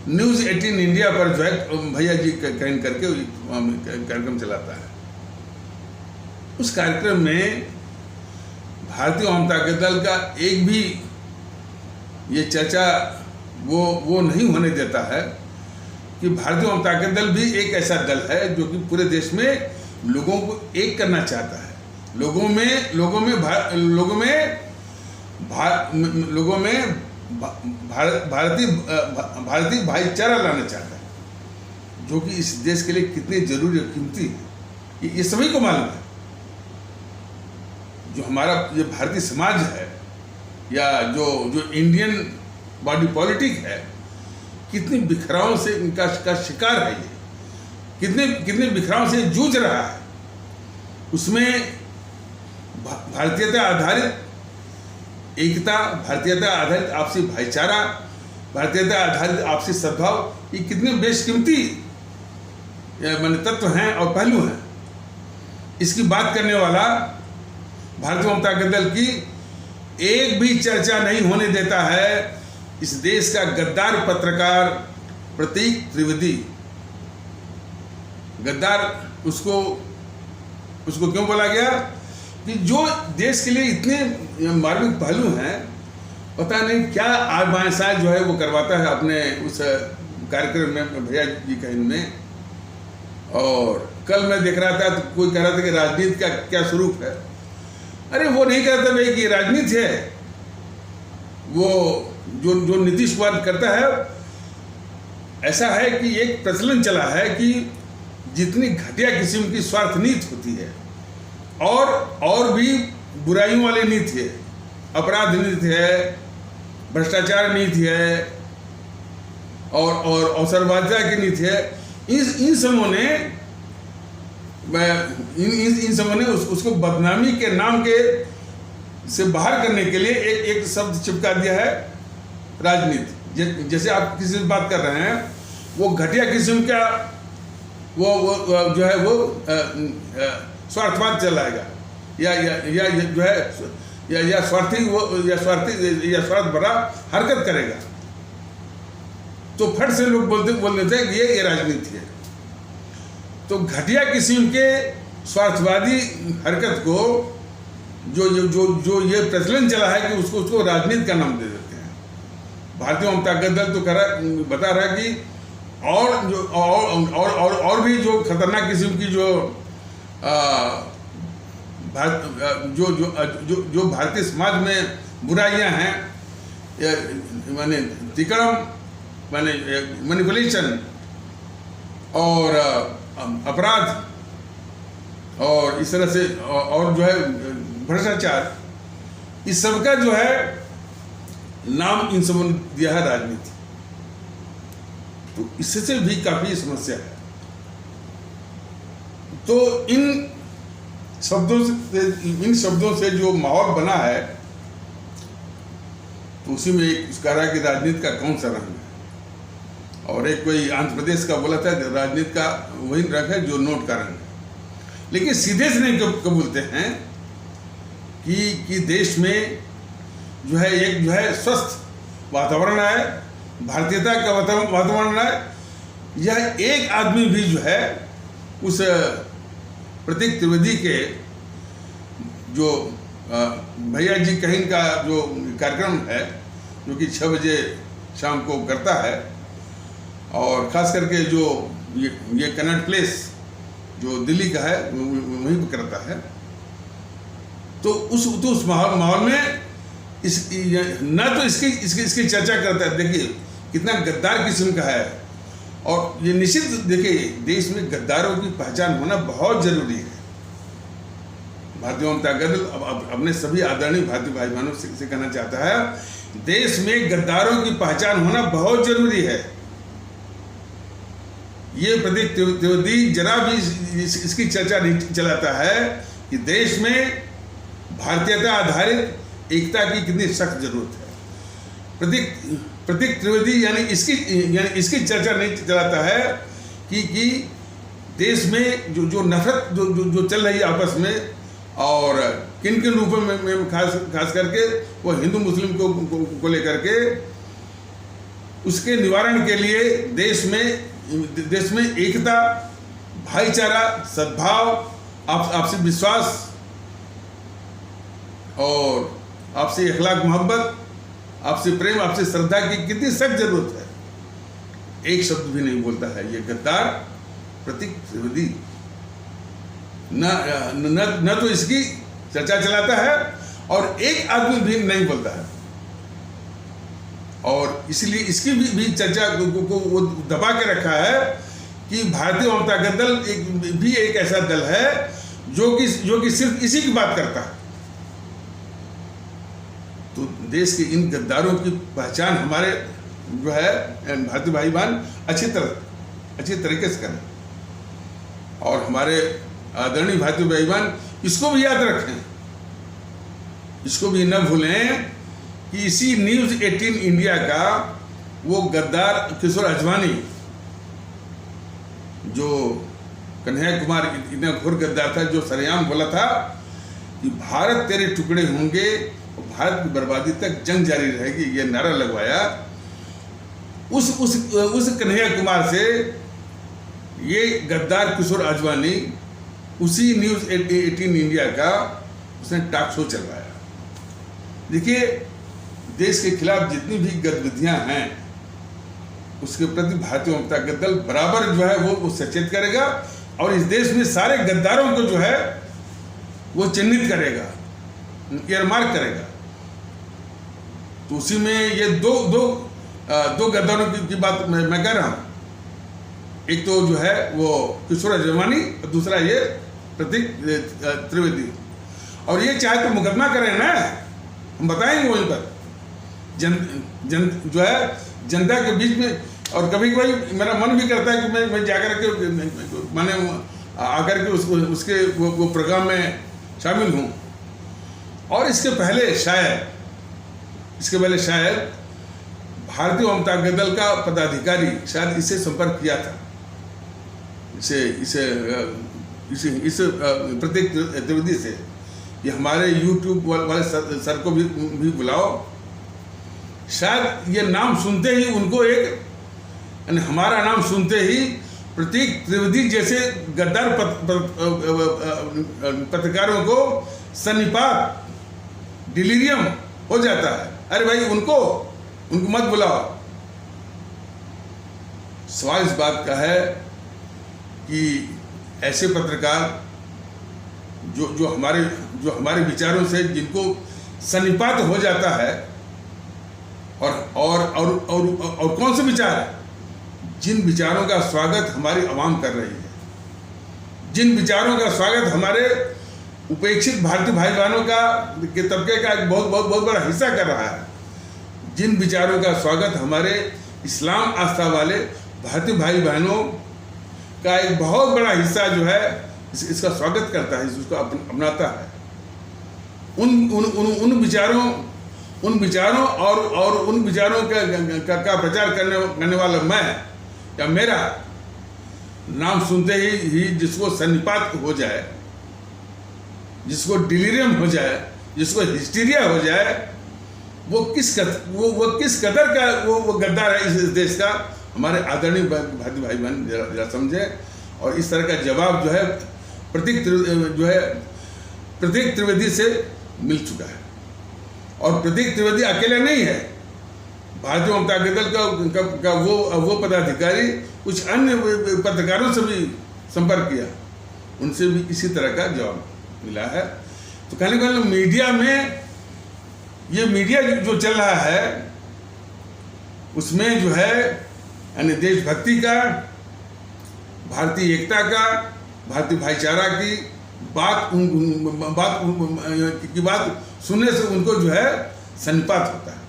न्यूज़ 18 इंडिया पर जो है भैया जी कहीं करके कार्यक्रम चलाता है। उस कार्यक्रम में भारतीय आवाम ताकत दल का एक भी ये चर्चा वो नहीं होने देता है कि भारतीय आवाम ताकत दल भी एक ऐसा दल है जो कि पूरे देश में लोगों को एक करना चाहता है, भारतीय भाईचारा लाना चाहता है, जो कि इस देश के लिए कितनी जरूरी और कीमती है ये सभी को मालूम है। जो हमारा ये भारतीय समाज है या जो इंडियन बॉडी पॉलिटिक है, कितनी बिखराव से इनका शिकार है, ये कितने बिखराव से जूझ रहा है। उसमें भारतीयता आधारित एकता, भारतीयता आधारित आपसी भाईचारा, भारतीयता आधारित आपसी सद्भाव, ये कितने बेशकीमती माने तत्व हैं और पहलू हैं। इसकी बात करने वाला भारतीय आवाम ताकत दल की एक भी चर्चा नहीं होने देता है इस देश का गद्दार पत्रकार प्रतीक त्रिवेदी। गद्दार उसको क्यों बोला गया कि जो देश के लिए इतने मार्मिक पहलू हैं, पता नहीं क्या आजमाइशा जो है वो करवाता है अपने उस कार्यक्रम में भैया जी कहीं में। और कल मैं देख रहा था तो कोई कह रहा था कि राजनीति का क्या स्वरूप है। अरे वो नहीं कहता भाई कि राजनीति है, वो जो नीतीश कुमार करता है, ऐसा है कि एक प्रचलन चला है कि जितनी घटिया किस्म की स्वार्थ नीति होती है और भी बुराइयों वाली नीति है, अपराध नीति है, भ्रष्टाचार नीति है और अवसरवादिता की नीति है, इन समूह ने उसको बदनामी के नाम के से बाहर करने के लिए एक शब्द चिपका दिया है, राजनीति। जैसे आप किसी से बात कर रहे हैं, वो घटिया किस्म का वो जो है वो स्वार्थवाद चलाएगा, या जो है या स्वार्थ भरा हरकत करेगा, तो फट से लोग बोल देते हैं कि ये राजनीति है। तो घटिया किस्म के स्वार्थवादी हरकत को जो ये प्रचलन चला है कि उसको राजनीति का नाम दे देते हैं। भारतीय जनता दल तो बता रहा है कि और भी जो खतरनाक किस्म की जो भारतीय समाज में बुराइयां हैं, माने तिकड़म, माने मैनिपुलेशन और अपराध, और इस तरह से और जो है भ्रष्टाचार, इस सब का जो है नाम इन सबों ने दिया है राजनीति। तो इससे भी काफी समस्या है। तो इन शब्दों से जो माहौल बना है, तो उसी में एक कह रहा है कि राजनीति का कौन सा रंग है, और एक कोई आंध्र प्रदेश का बोला था राजनीति का वही रंग है जो नोट का रंग है। लेकिन सीधे से नहीं कबूलते हैं कि देश में जो है एक जो है स्वस्थ वातावरण है, भारतीयता का वातावरण है। यह एक आदमी भी जो है उस प्रतीक त्रिवेदी के जो भैया जी कहीं का जो कार्यक्रम है, जो कि 6 बजे शाम को करता है, और ख़ास करके जो ये कन्नट प्लेस जो दिल्ली का है वहीं पर करता है, तो उस माहौल में न तो इसकी चर्चा करता है। देखिए कितना गद्दार किस्म का है, और ये निश्चित देखिए देश में गद्दारों की पहचान होना बहुत जरूरी है। भारतीय जनता दल अपने सभी आदरणीय भारतीय भाई बहनों से कहना चाहता है, देश में गद्दारों की पहचान होना बहुत जरूरी है। ये प्रतीक त्रिवेदी जरा भी इसकी चर्चा नहीं चलाता है कि देश में भारतीयता आधारित एकता की कितनी सख्त जरूरत है। प्रतीक त्रिवेदी यानी इसकी चर्चा नहीं चलाता है कि देश में जो नफरत जो चल रही है आपस में, और किन रूपों में खास करके वो हिंदू मुस्लिम को लेकर के, उसके निवारण के लिए देश में एकता, भाईचारा, सद्भाव, आपसी विश्वास और आपसी अखलाक मोहब्बत, आपसी प्रेम, आपसी श्रद्धा की कितनी सख्त जरूरत है। एक शब्द भी नहीं बोलता है ये गद्दार प्रतीक त्रिवेदी। न तो इसकी चर्चा चलाता है, और एक आदमी भी नहीं बोलता है, और इसलिए इसकी भी चर्चा को वो दबा के रखा है कि भारतीय जनता दल एक ऐसा दल है जो कि सिर्फ इसी की बात करता है। तो देश के इन गद्दारों की पहचान हमारे जो है भारतीय भाई बहन अच्छी तरीके से करें, और हमारे आदरणीय भारतीय भाई बहन इसको भी याद रखें, इसको भी न भूलें कि इसी न्यूज़ 18 इंडिया का वो गद्दार किशोर अजवानी, जो कन्हैया कुमार इतना घोर गद्दार था, जो सरेआम बोला था कि भारत तेरे टुकड़े होंगे और भारत की बर्बादी तक जंग जारी रहेगी, ये नारा लगवाया। उस कन्हैया कुमार से ये गद्दार किशोर अजवानी उसी न्यूज़ 18 इंडिया का उसने टॉक शो चलवाया। देखिए देश के खिलाफ जितनी भी गतिविधियां हैं उसके प्रति भारतीय जनता दल बराबर जो है वो सचेत करेगा, और इस देश में सारे गद्दारों को जो है वो चिन्हित करेगा, एयरमार्क करेगा। तो उसी में ये दो गद्दारों की बात मैं कह रहा हूँ। एक तो जो है वो किशोर अजवानी, और दूसरा ये प्रतीक त्रिवेदी। और ये चाहे तो मुकदमा करें ना, हम बताएंगे वहीं पर जो है जनता के बीच में। और कभी कभी मेरा मन भी करता है कि मैं जाकर के मैंने आकर के उसके वो प्रोग्राम में शामिल हूँ। और इसके पहले शायद भारतीय जनता दल का पदाधिकारी शायद इससे संपर्क किया था, इस प्रतीक त्रिवेदी से, ये हमारे YouTube वाले सर को भी बुलाओ। शायद ये नाम सुनते ही उनको हमारा नाम सुनते ही प्रतीक त्रिवेदी जैसे गद्दार पत्रकारों को सन्निपात डिलीरियम हो जाता है। अरे भाई उनको मत बुलाओ। सवाल इस बात का है कि ऐसे पत्रकार जो हमारे विचारों से जिनको सन्निपात हो जाता है, और कौन से विचार है, जिन विचारों का स्वागत हमारी आवाम कर रही है, जिन विचारों का स्वागत हमारे उपेक्षित भारतीय भाई बहनों के तबके का एक बहुत बड़ा हिस्सा कर रहा है, जिन विचारों का स्वागत हमारे इस्लाम आस्था वाले भारतीय भाई बहनों का एक बहुत बड़ा हिस्सा जो है इसका स्वागत करता है, इसको अपनाता है, उन विचारों और उन विचारों का प्रचार करने वाला मैं या मेरा नाम सुनते ही जिसको सन्निपात हो जाए, जिसको डिलीरियम हो जाए, जिसको हिस्टीरिया हो जाए, वो किस कदर का वो गद्दार है इस देश का। हमारे आदरणीय भारतीय भाई बहन जरा समझे। और इस तरह का जवाब जो है प्रतीक त्रिवेदी से मिल चुका है। और प्रतीक त्रिवेदी अकेले नहीं है, भारतीय जनता दल का वो पदाधिकारी कुछ अन्य पत्रकारों से भी संपर्क किया, उनसे भी इसी तरह का जवाब मिला है। तो कहने का मतलब मीडिया में, ये मीडिया जो चल रहा है उसमें जो है यानी देशभक्ति का, भारतीय एकता का, भारतीय भाईचारा की बात सुनने से उनको जो है सन्निपात होता है।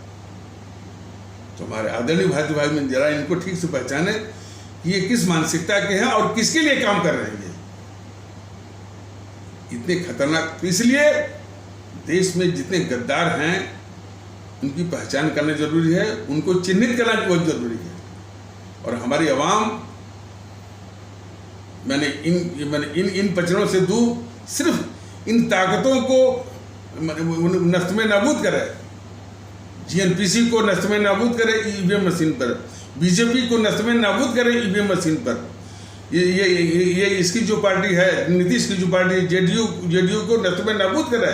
तो हमारे आदरणीय भारतीय भाई में जरा इनको ठीक से पहचाने कि ये किस मानसिकता के हैं और किसके लिए काम कर रहे हैं, इतने खतरनाक। तो इसलिए देश में जितने गद्दार हैं उनकी पहचान करना जरूरी है, उनको चिन्हित करना बहुत जरूरी है। और हमारी आवाम मैंने इन पचड़ों से दूर सिर्फ इन ताकतों को नष्ट में नाबूद करे, जीएनपीसी को नष्ट में नाबूद करे ईवीएम मशीन पर, बीजेपी को नष्ट में नाबूद करे ईवीएम मशीन पर, ये इसकी जो पार्टी है, नीतीश की जो पार्टी जेडीयू को नष्ट में नाबूद करे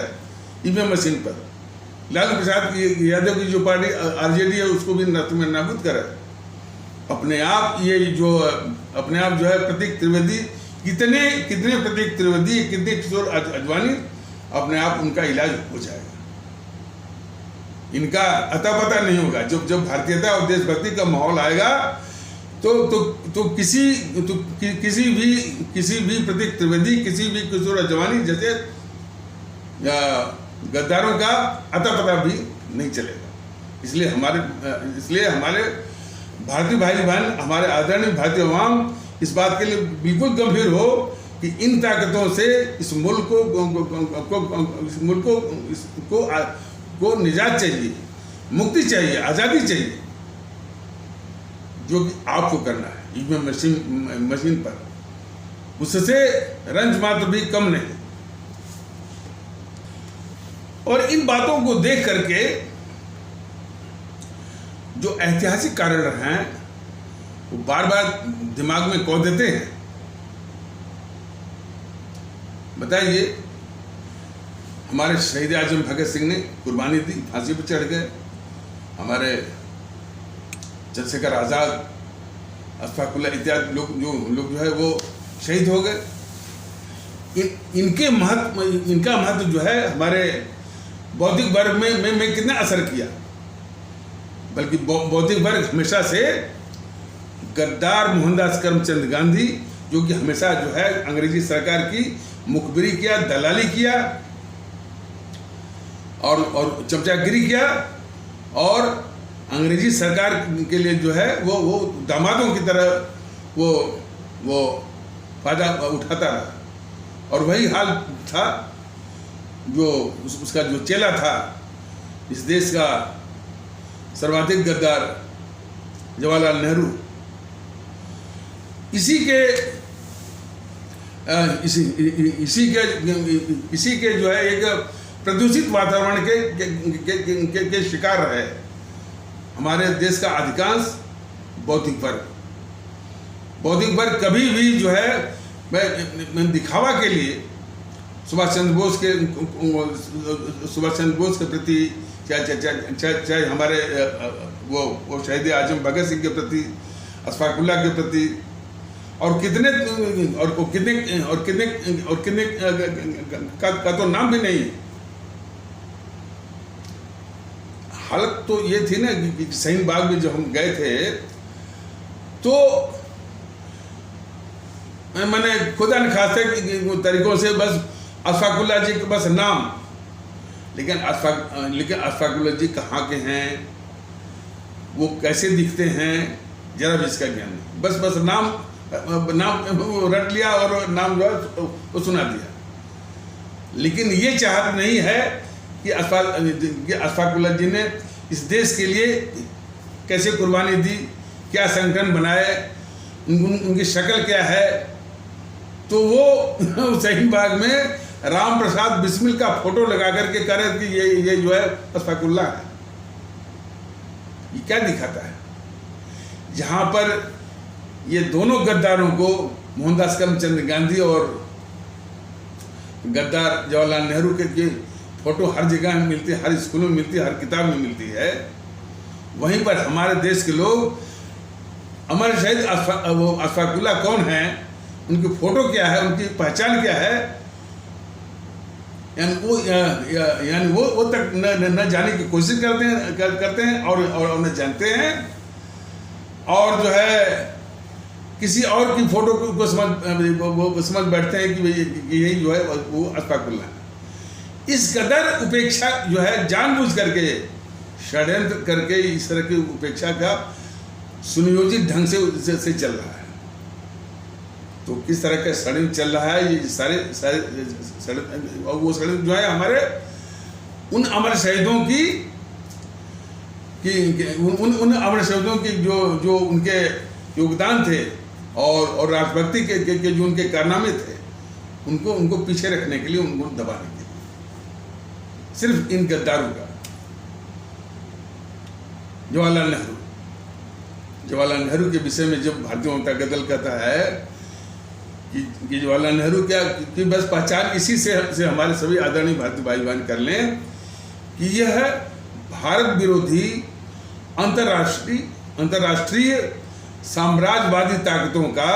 ईवीएम मशीन पर, लालू प्रसाद यादव की जो पार्टी आरजेडी है उसको भी नष्ट में नाबूद करे। अपने आप जो है प्रतीक त्रिवेदी, कितने प्रतीक त्रिवेदी, कितने किशोर अडवाणी, अपने आप उनका इलाज हो जाएगा, इनका अता पता नहीं होगा। जब भारतीयता और देशभक्ति का माहौल आएगा तो किसी भी प्रतीक त्रिवेदी, किसी भी किशोर अडवाणी जैसे गद्दारों का अता पता भी नहीं चलेगा। इसलिए हमारे भारतीय भाई बहन, हमारे आदरणीय भारतीय अवाम इस बात के लिए बिल्कुल गंभीर हो कि इन ताकतों से इस मुल्क को निजात चाहिए, मुक्ति चाहिए, आज़ादी चाहिए, जो कि आपको करना है ईवीएम मशीन पर, उससे रंज मात्र भी कम नहीं। और इन बातों को देख करके जो ऐतिहासिक कारण हैं वो बार बार दिमाग में कौंध देते हैं। बताइए, हमारे शहीद आजम भगत सिंह ने कुर्बानी दी, फांसी पर चढ़ गए। हमारे चंद्रशेखर आज़ाद, अशफाक उल्लाह इत्यादि लोग जो है वो शहीद हो गए। इनका महत्व जो है हमारे बौद्धिक वर्ग में कितना असर किया, बल्कि बौद्धिक वर्ग हमेशा से गद्दार मोहनदास करमचंद गांधी, जो कि हमेशा जो है अंग्रेजी सरकार की मुखबिरी किया, दलाली किया और चमचागिरी किया, और अंग्रेजी सरकार के लिए जो है वो दामादों की तरह वो फायदा उठाता रहा। और वही हाल था जो उसका जो चेला था, इस देश का सर्वाधिक गद्दार जवाहरलाल नेहरू, इसी के जो है एक प्रदूषित वातावरण के शिकार रहे हमारे देश का अधिकांश बौद्धिक वर्ग कभी भी जो है मैं दिखावा के लिए सुभाष चंद्र बोस के प्रति, चाहे हमारे वो शहीद आजम भगत सिंह के प्रति, अशफाक उल्लाह के प्रति, और कितने का तो नाम भी नहीं। हालत तो ये थी ना कि शाहीन बाग में जब हम गए थे तो मैंने खुदा न खासे तरीकों से बस अशफाक उल्लाह जी के बस नाम, लेकिन अशफाक उल्लाह जी कहाँ के हैं, वो कैसे दिखते हैं, जरा भी इसका ज्ञान नहीं। बस नाम रट लिया और नाम जो है वो सुना दिया, लेकिन ये चाहत नहीं है कि अशफाक उल्लाह जी ने इस देश के लिए कैसे कुर्बानी दी, क्या संगठन बनाए, उनकी शक्ल क्या है। तो वो शाहीन बाग में राम प्रसाद बिस्मिल का फोटो लगा करके कह रहे कि ये जो है अशफाक उल्लाह है। ये क्या दिखाता है? जहां पर ये दोनों गद्दारों को, मोहनदास करमचंद गांधी और गद्दार जवाहरलाल नेहरू के फोटो हर जगह मिलती है, हर स्कूल में मिलती है, हर किताब में मिलती है। वहीं पर हमारे देश के लोग अमर शहीद अशफाक उल्लाह कौन है, उनकी फोटो क्या है, उनकी पहचान क्या है, यानी वो तक न जाने की कोशिश करते हैं और न जानते हैं, और जो है किसी और की फोटो को समझ बैठते हैं कि यही जो है वो अशफाक उल्लाह है। इस कदर उपेक्षा जो है जानबूझ करके षड्यंत्र करके इस तरह की उपेक्षा का सुनियोजित ढंग से चल रहा है। तो किस तरह का षड्यंत्र चल रहा है, ये सारे और वो षड्यंत्र जो है हमारे उन अमर शहीदों उन अमर शहीदों की जो उनके योगदान थे और राष्ट्रभक्ति के जो उनके कारनामे थे, उनको पीछे रखने के लिए, उनको दबाने के लिए, सिर्फ इन गद्दारों का। जवाहरलाल नेहरू के विषय में जब भारतीय जनता दल कहता है कि जवाहरलाल नेहरू क्या कि बस पहचान इसी से हमारे सभी आदरणीय भारतीय भाई बहन कर लें कि यह भारत विरोधी अंतर्राष्ट्रीय साम्राज्यवादी ताकतों का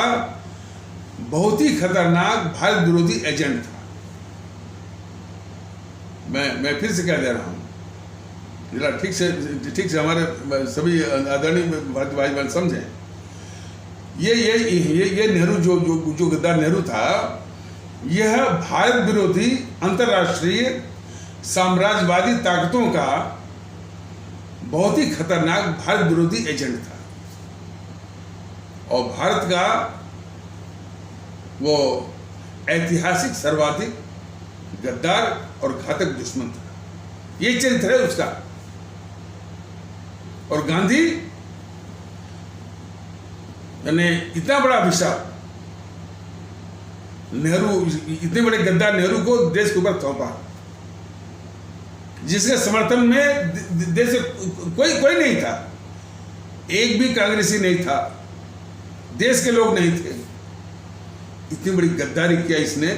बहुत ही खतरनाक भारत विरोधी एजेंट था। मैं फिर से कह दे रहा हूँ, जरा ठीक से हमारे सभी आदरणीय भारतीय भाई बहन समझें। ये नेहरू जो गद्दार नेहरू था, यह भारत विरोधी अंतर्राष्ट्रीय साम्राज्यवादी ताकतों का बहुत ही खतरनाक भारत विरोधी एजेंट था, और भारत का वो ऐतिहासिक सर्वाधिक गद्दार और घातक दुश्मन था। ये चरित्र है उसका। और गांधी ने इतना बड़ा अभिशाप नेहरू, इतने बड़े गद्दार नेहरू को देश के ऊपर थोपा, जिसके समर्थन में देश कोई नहीं था, एक भी कांग्रेसी नहीं था, देश के लोग नहीं थे। इतनी बड़ी गद्दारी किया इसने,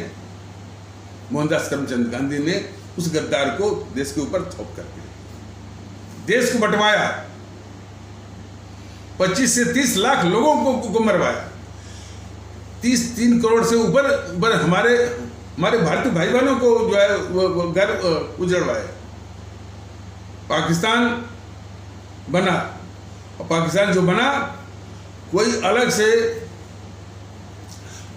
मोहनदास करमचंद गांधी ने उस गद्दार को देश के ऊपर थोप करके देश को बंटवाया, 25 से 30 लाख लोगों को मरवाया, 3 करोड़ से ऊपर हमारे भारतीय भाई बहनों को जो है वो घर उजड़वाए। पाकिस्तान बना, और पाकिस्तान जो बना कोई अलग से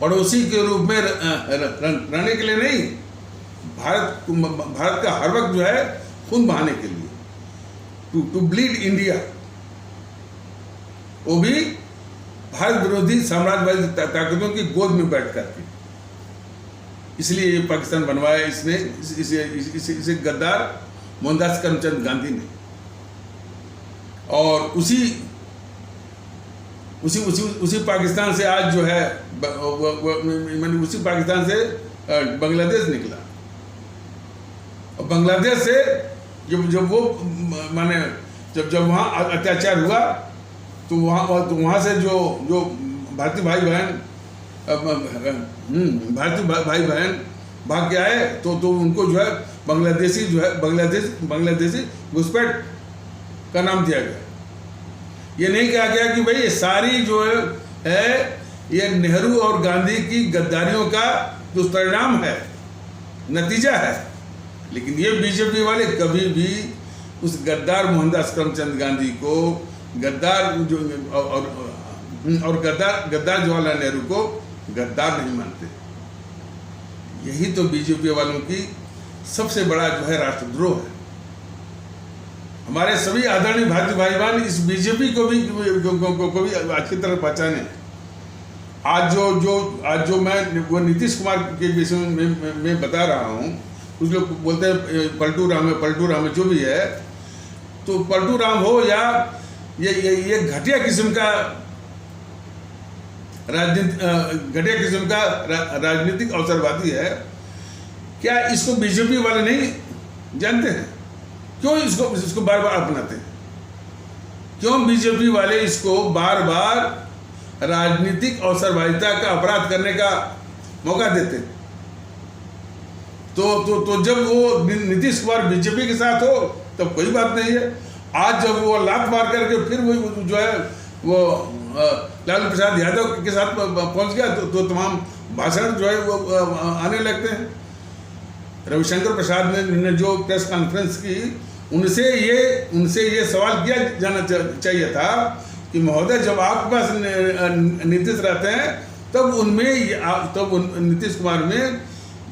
पड़ोसी के रूप में रहने के लिए नहीं, भारत का हर वक्त जो है खून बहाने के लिए, टू ब्लीड इंडिया, वो भी भारत विरोधी साम्राज्यवादी ताकतों की गोद में बैठ करके। इसलिए ये पाकिस्तान बनवाया इसने, इसे गद्दार मोहनदास करमचंद गांधी ने। और उसी पाकिस्तान से आज जो है मैंने उसी पाकिस्तान से बांग्लादेश निकला। और बांग्लादेश से जब वो माने जब वहाँ अत्याचार हुआ तो वहाँ से जो भारतीय भाई बहन भाग के आए तो उनको जो है बांग्लादेशी घुसपैठ का नाम दिया गया। ये नहीं कहा गया कि भाई ये सारी जो है ये नेहरू और गांधी की गद्दारियों का दुष्परिणाम है, नतीजा है। लेकिन ये बीजेपी वाले कभी भी उस गद्दार मोहनदास करमचंद गांधी को गद्दार और गद्दार जवाहरलाल नेहरू को गद्दार नहीं मानते। यही तो बीजेपी वालों की सबसे बड़ा जो है राष्ट्रद्रोह है। हमारे सभी आदरणीय भारतीय भाई बहन इस बीजेपी को भी अच्छी तरह पहचाने। आज जो मैं वो नीतीश कुमार के विषय में बता रहा हूँ, कुछ लोग बोलते हैं पलटू राम है, जो भी है, तो पलटू राम हो या ये घटिया किस्म का राजनीतिक अवसरवादी है, क्या इसको बीजेपी वाले नहीं जानते हैं? क्यों इसको बार बार अपनाते हैं? क्यों बीजेपी वाले इसको बार बार राजनीतिक अवसरवादिता का अपराध करने का मौका देते हैं? तो जब वो नीतीश कुमार बीजेपी के साथ हो तब कोई बात नहीं है। आज जब वो लात मार करके फिर वो जो है वो लालू प्रसाद यादव के साथ पहुंच गया तो तमाम भाषण जो है वो आने लगते हैं। रविशंकर प्रसाद ने जो प्रेस कॉन्फ्रेंस की, उनसे ये सवाल किया जाना चाहिए था कि महोदय, जब आपके पास नीतीश रहते हैं तब नीतीश कुमार में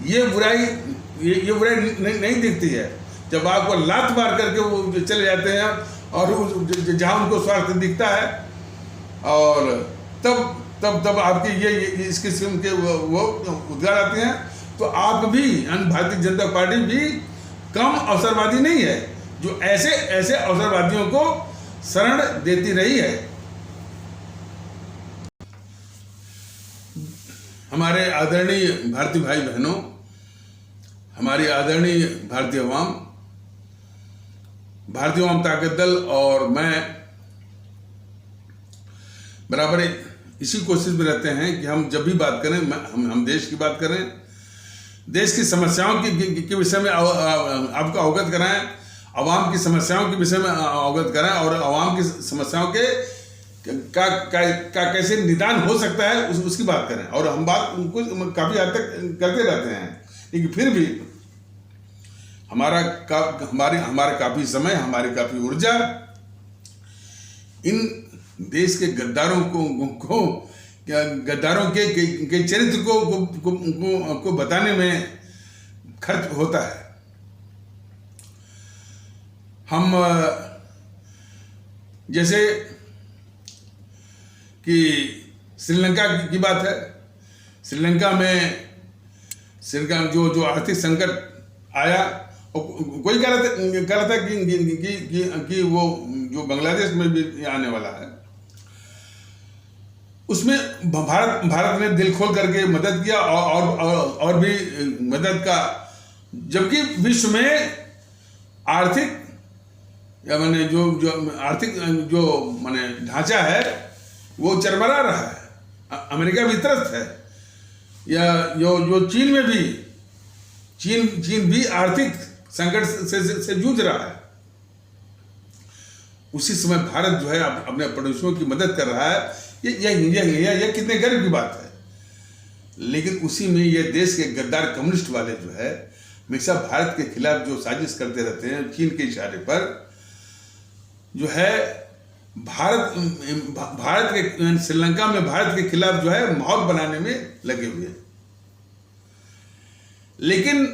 ये बुराई नहीं दिखती है। जब आपको लात मार करके वो चले जाते हैं और जहाँ उनको स्वार्थ दिखता है, और तब आपके ये इस किस्म के वो उद्गार आते हैं। तो आप भी भारतीय जनता पार्टी भी कम अवसरवादी नहीं है जो ऐसे अवसरवादियों को शरण देती रही है। हमारे आदरणीय भारतीय भाई बहनों, हमारी आदरणीय भारतीय अवाम ताकत दल और मैं बराबर इसी कोशिश में रहते हैं कि हम जब भी बात करें हम देश की बात करें, देश की समस्याओं के विषय में आपको अवगत कराएं, अवाम की समस्याओं के विषय में अवगत कराएं और अवाम की समस्याओं के का कैसे निदान हो सकता है उसकी बात करें। और हम बात कुछ काफ़ी हद तक करते रहते हैं, लेकिन फिर भी हमारा काफ़ी समय, हमारी काफ़ी ऊर्जा इन देश के गद्दारों के चरित्र को बताने में खर्च होता है। हम जैसे कि श्रीलंका की बात है, श्रीलंका में जो आर्थिक संकट आया, कोई कह रहा था कि वो जो बांग्लादेश में भी आने वाला है, उसमें भारत ने दिल खोल करके मदद किया और भी मदद का, जबकि विश्व में आर्थिक माने जो आर्थिक जो माने ढांचा है वो चरमरा रहा है। अमेरिका भी त्रस्त है, या जो चीन में भी चीन भी आर्थिक संकट से जूझ रहा है। उसी समय भारत जो है अपने पड़ोसियों की मदद कर रहा है। यह कितने गर्व की बात है। लेकिन उसी में ये देश के गद्दार कम्युनिस्ट वाले जो है हमेशा भारत के खिलाफ जो साजिश करते रहते हैं, चीन के इशारे पर जो है भारत के श्रीलंका में भारत के खिलाफ जो है माहौल बनाने में लगे हुए हैं। लेकिन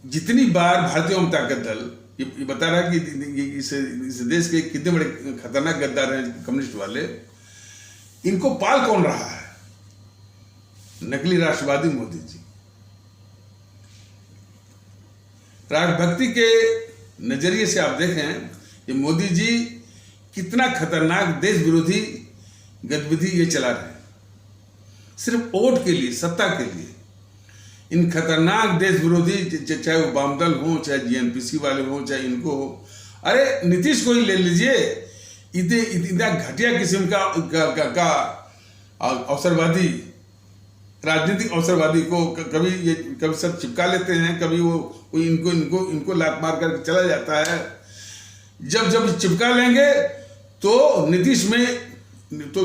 जितनी बार भारतीय ताकत दल ये बता रहा है कि इस देश के कितने बड़े खतरनाक गद्दार हैं कम्युनिस्ट वाले, इनको पाल कौन रहा है? नकली राष्ट्रवादी मोदी जी। राष्ट्रभक्ति के नजरिए से आप देखें कि मोदी जी कितना खतरनाक देश विरोधी गतिविधि ये चला रहे हैं, सिर्फ वोट के लिए, सत्ता के लिए। इन खतरनाक देश विरोधी, चाहे वो वामदल हो, चाहे जीएनपीसी वाले हो, चाहे इनको हो, अरे नीतीश को ही ले लीजिए, इतना घटिया किस्म का अवसरवादी, राजनीतिक अवसरवादी को कभी सब चिपका लेते हैं, कभी वो इनको लात मार करके चला जाता है। जब चिपका लेंगे तो नीतीश में तो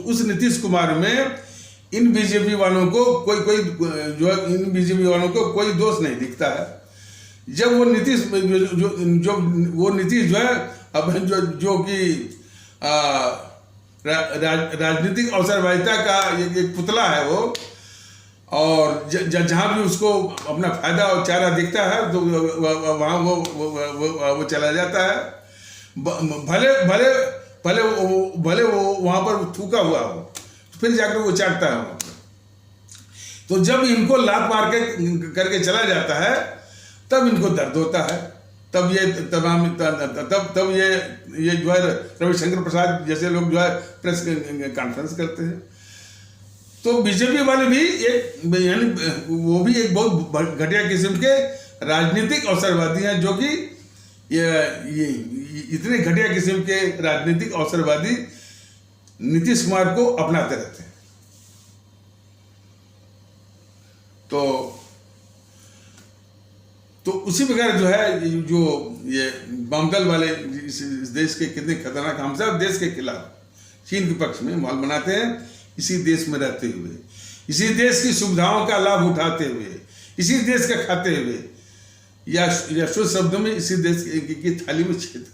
उस नीतीश कुमार में इन बीजेपी वालों को इन बीजेपी वालों को कोई दोष नहीं दिखता है। जब वो नीतीश वो नीतीश जो है अब जो कि राजनीतिक अवसरवादिता का एक पुतला है वो, और जहाँ भी उसको अपना फायदा और चारा दिखता है तो वहाँ वो चला जाता है। भले वो वहाँ पर थूका हुआ हो, फिर जाकर वो चाटता है वहाँ पर। तो जब इनको लात मार के करके चला जाता है तब इनको दर्द होता है, तब ये जो है रविशंकर प्रसाद जैसे लोग जो है प्रेस कॉन्फ्रेंस करते हैं। तो बीजेपी वाले भी वो भी एक बहुत घटिया किस्म के राजनीतिक अवसरवादी हैं, जो कि ये इतने घटिया किस्म के राजनीतिक अवसरवादी नीतीश कुमार को अपनाते रहते हैं। तो उसी प्रकार जो है जो ये वामदल वाले इस देश के कितने खतरनाक, हम सब देश के खिलाफ चीन के पक्ष में माहौल बनाते हैं, इसी देश में रहते हुए, इसी देश की सुविधाओं का लाभ उठाते हुए, इसी देश का खाते हुए, या शुद्ध शब्दों में इसी देश की थाली में छेद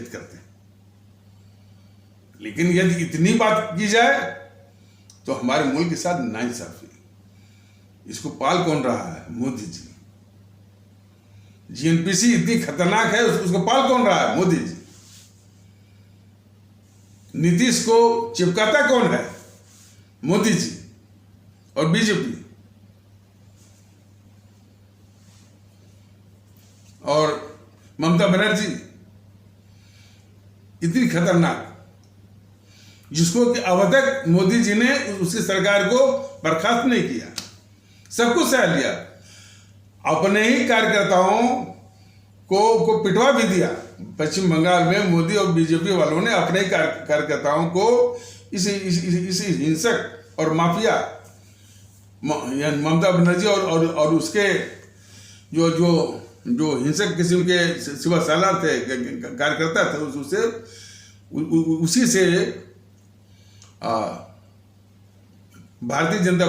करते हैं। लेकिन यदि इतनी बात की जाए तो हमारे मुल्क के साथ नाइंसाफी, इसको पाल कौन रहा है? मोदी जी। जीएनपीसी इतनी खतरनाक है, उसको पाल कौन रहा है? मोदी जी। नीतीश को चिपकाता कौन है? मोदी जी और बीजेपी। और ममता बनर्जी इतनी खतरनाक, जिसको कि अब तक मोदी जी ने उसकी सरकार को बर्खास्त नहीं किया, सब कुछ सह लिया, अपने ही कार्यकर्ताओं को पिटवा भी दिया। पश्चिम बंगाल में मोदी और बीजेपी वालों ने अपने कार्यकर्ताओं को इस हिंसक और माफिया ममता बनर्जी और उसके जो हिंसक किस्म के सिवा सालार थे, कार्यकर्ता थे, उसी से भारतीय जनता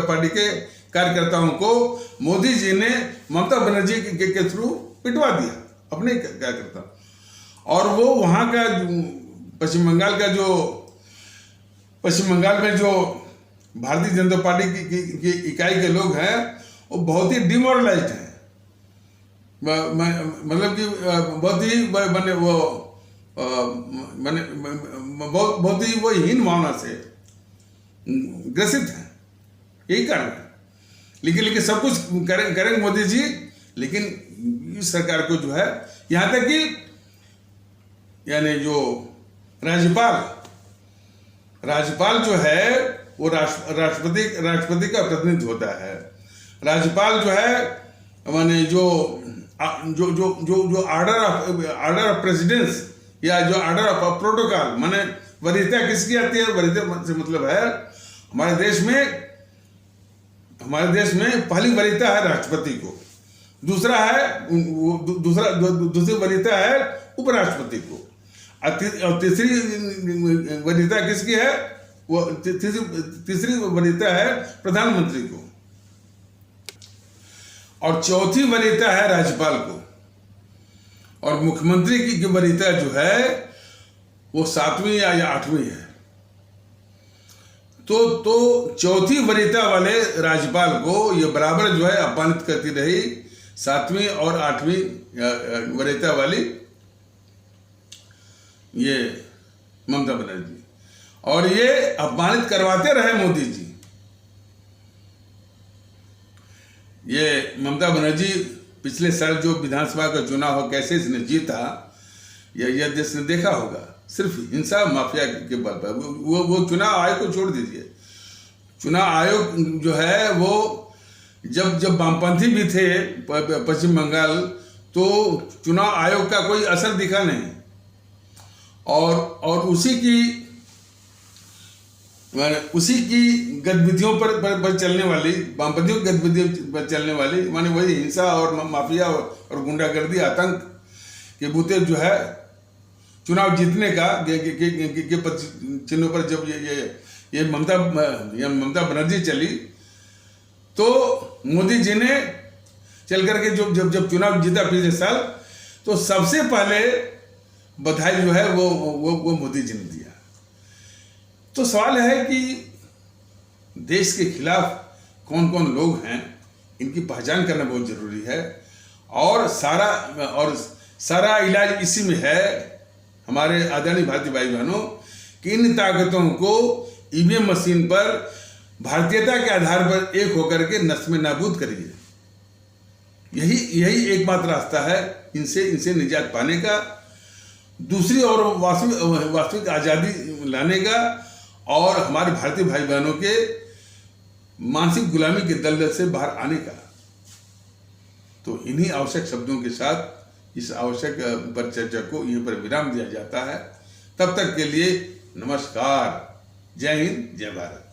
पार्टी के कार्यकर्ताओं को मोदी जी ने ममता बनर्जी के थ्रू पिटवा दिया, अपने कार्यकर्ता। और वो वहाँ का पश्चिम बंगाल में जो भारतीय जनता पार्टी की इकाई के लोग हैं, वो बहुत ही डिमोरलाइज्ड हैं, मतलब कि बहुत ही वो हीन भावना से ग्रसित हैं। यही कारण है। लेकिन सब कुछ करेंगे मोदी जी, लेकिन इस सरकार को जो है, यहाँ तक कि यानी जो राज्यपाल जो है वो राष्ट्रपति का प्रतिनिधि होता है। राज्यपाल जो है माने जो ऑर्डर ऑफ प्रेसिडेंस या जो ऑर्डर ऑफ प्रोटोकॉल, माने वरीयता किसकी आती है? वरीयता से मतलब है हमारे देश में पहली वरीयता है राष्ट्रपति को, दूसरी वरीयता है उपराष्ट्रपति को, और तीसरी वरीयता किसकी है? वो तीसरी वरीयता है प्रधानमंत्री को, और चौथी वरीयता है राज्यपाल को, और मुख्यमंत्री की वरीयता जो है वो 7वीं या 8वीं है। तो चौथी वरीयता वाले राज्यपाल को ये बराबर जो है अपमानित करती रही 7वीं और 8वीं वरीयता वाली ये ममता बनर्जी। और ये अपमानित करवाते रहे मोदी जी। ये ममता बनर्जी पिछले साल जो विधानसभा का चुनाव हो कैसे इसने जीता, यह देश ने देखा होगा। सिर्फ हिंसा माफिया के बल पर। वो चुनाव आयोग को छोड़ दीजिए, चुनाव आयोग जो है वो जब वामपंथी भी थे पश्चिम बंगाल, तो चुनाव आयोग का कोई असर दिखा नहीं। और उसी की गतिविधियों पर चलने वाली, वामपंथियों की गतिविधियों पर चलने वाली, माने वही हिंसा और माफिया और गुंडागर्दी आतंक के बूते जो है चुनाव जीतने का के चिन्हों पर जब ये ममता बनर्जी चली, तो मोदी जी ने चल करके जब चुनाव जीता पिछले साल, तो सबसे पहले बधाई जो है वो मोदी जी ने दिया। तो सवाल है कि देश के खिलाफ कौन कौन लोग हैं, इनकी पहचान करना बहुत जरूरी है। और सारा इलाज इसी में है, हमारे आदरणीय भारतीय भाई बहनों, कि इन ताकतों को ईवीएम मशीन पर भारतीयता के आधार पर एक होकर के नस्ल में नाबूद करिए। यही एकमात्र रास्ता है इनसे निजात पाने का, दूसरी और वास्तविक आज़ादी लाने का, और हमारे भारतीय भाई बहनों के मानसिक गुलामी के दलदल से बाहर आने का। तो इन्हीं आवश्यक शब्दों के साथ इस आवश्यक पर चर्चा को यहीं पर विराम दिया जाता है। तब तक के लिए नमस्कार। जय हिंद, जय भारत।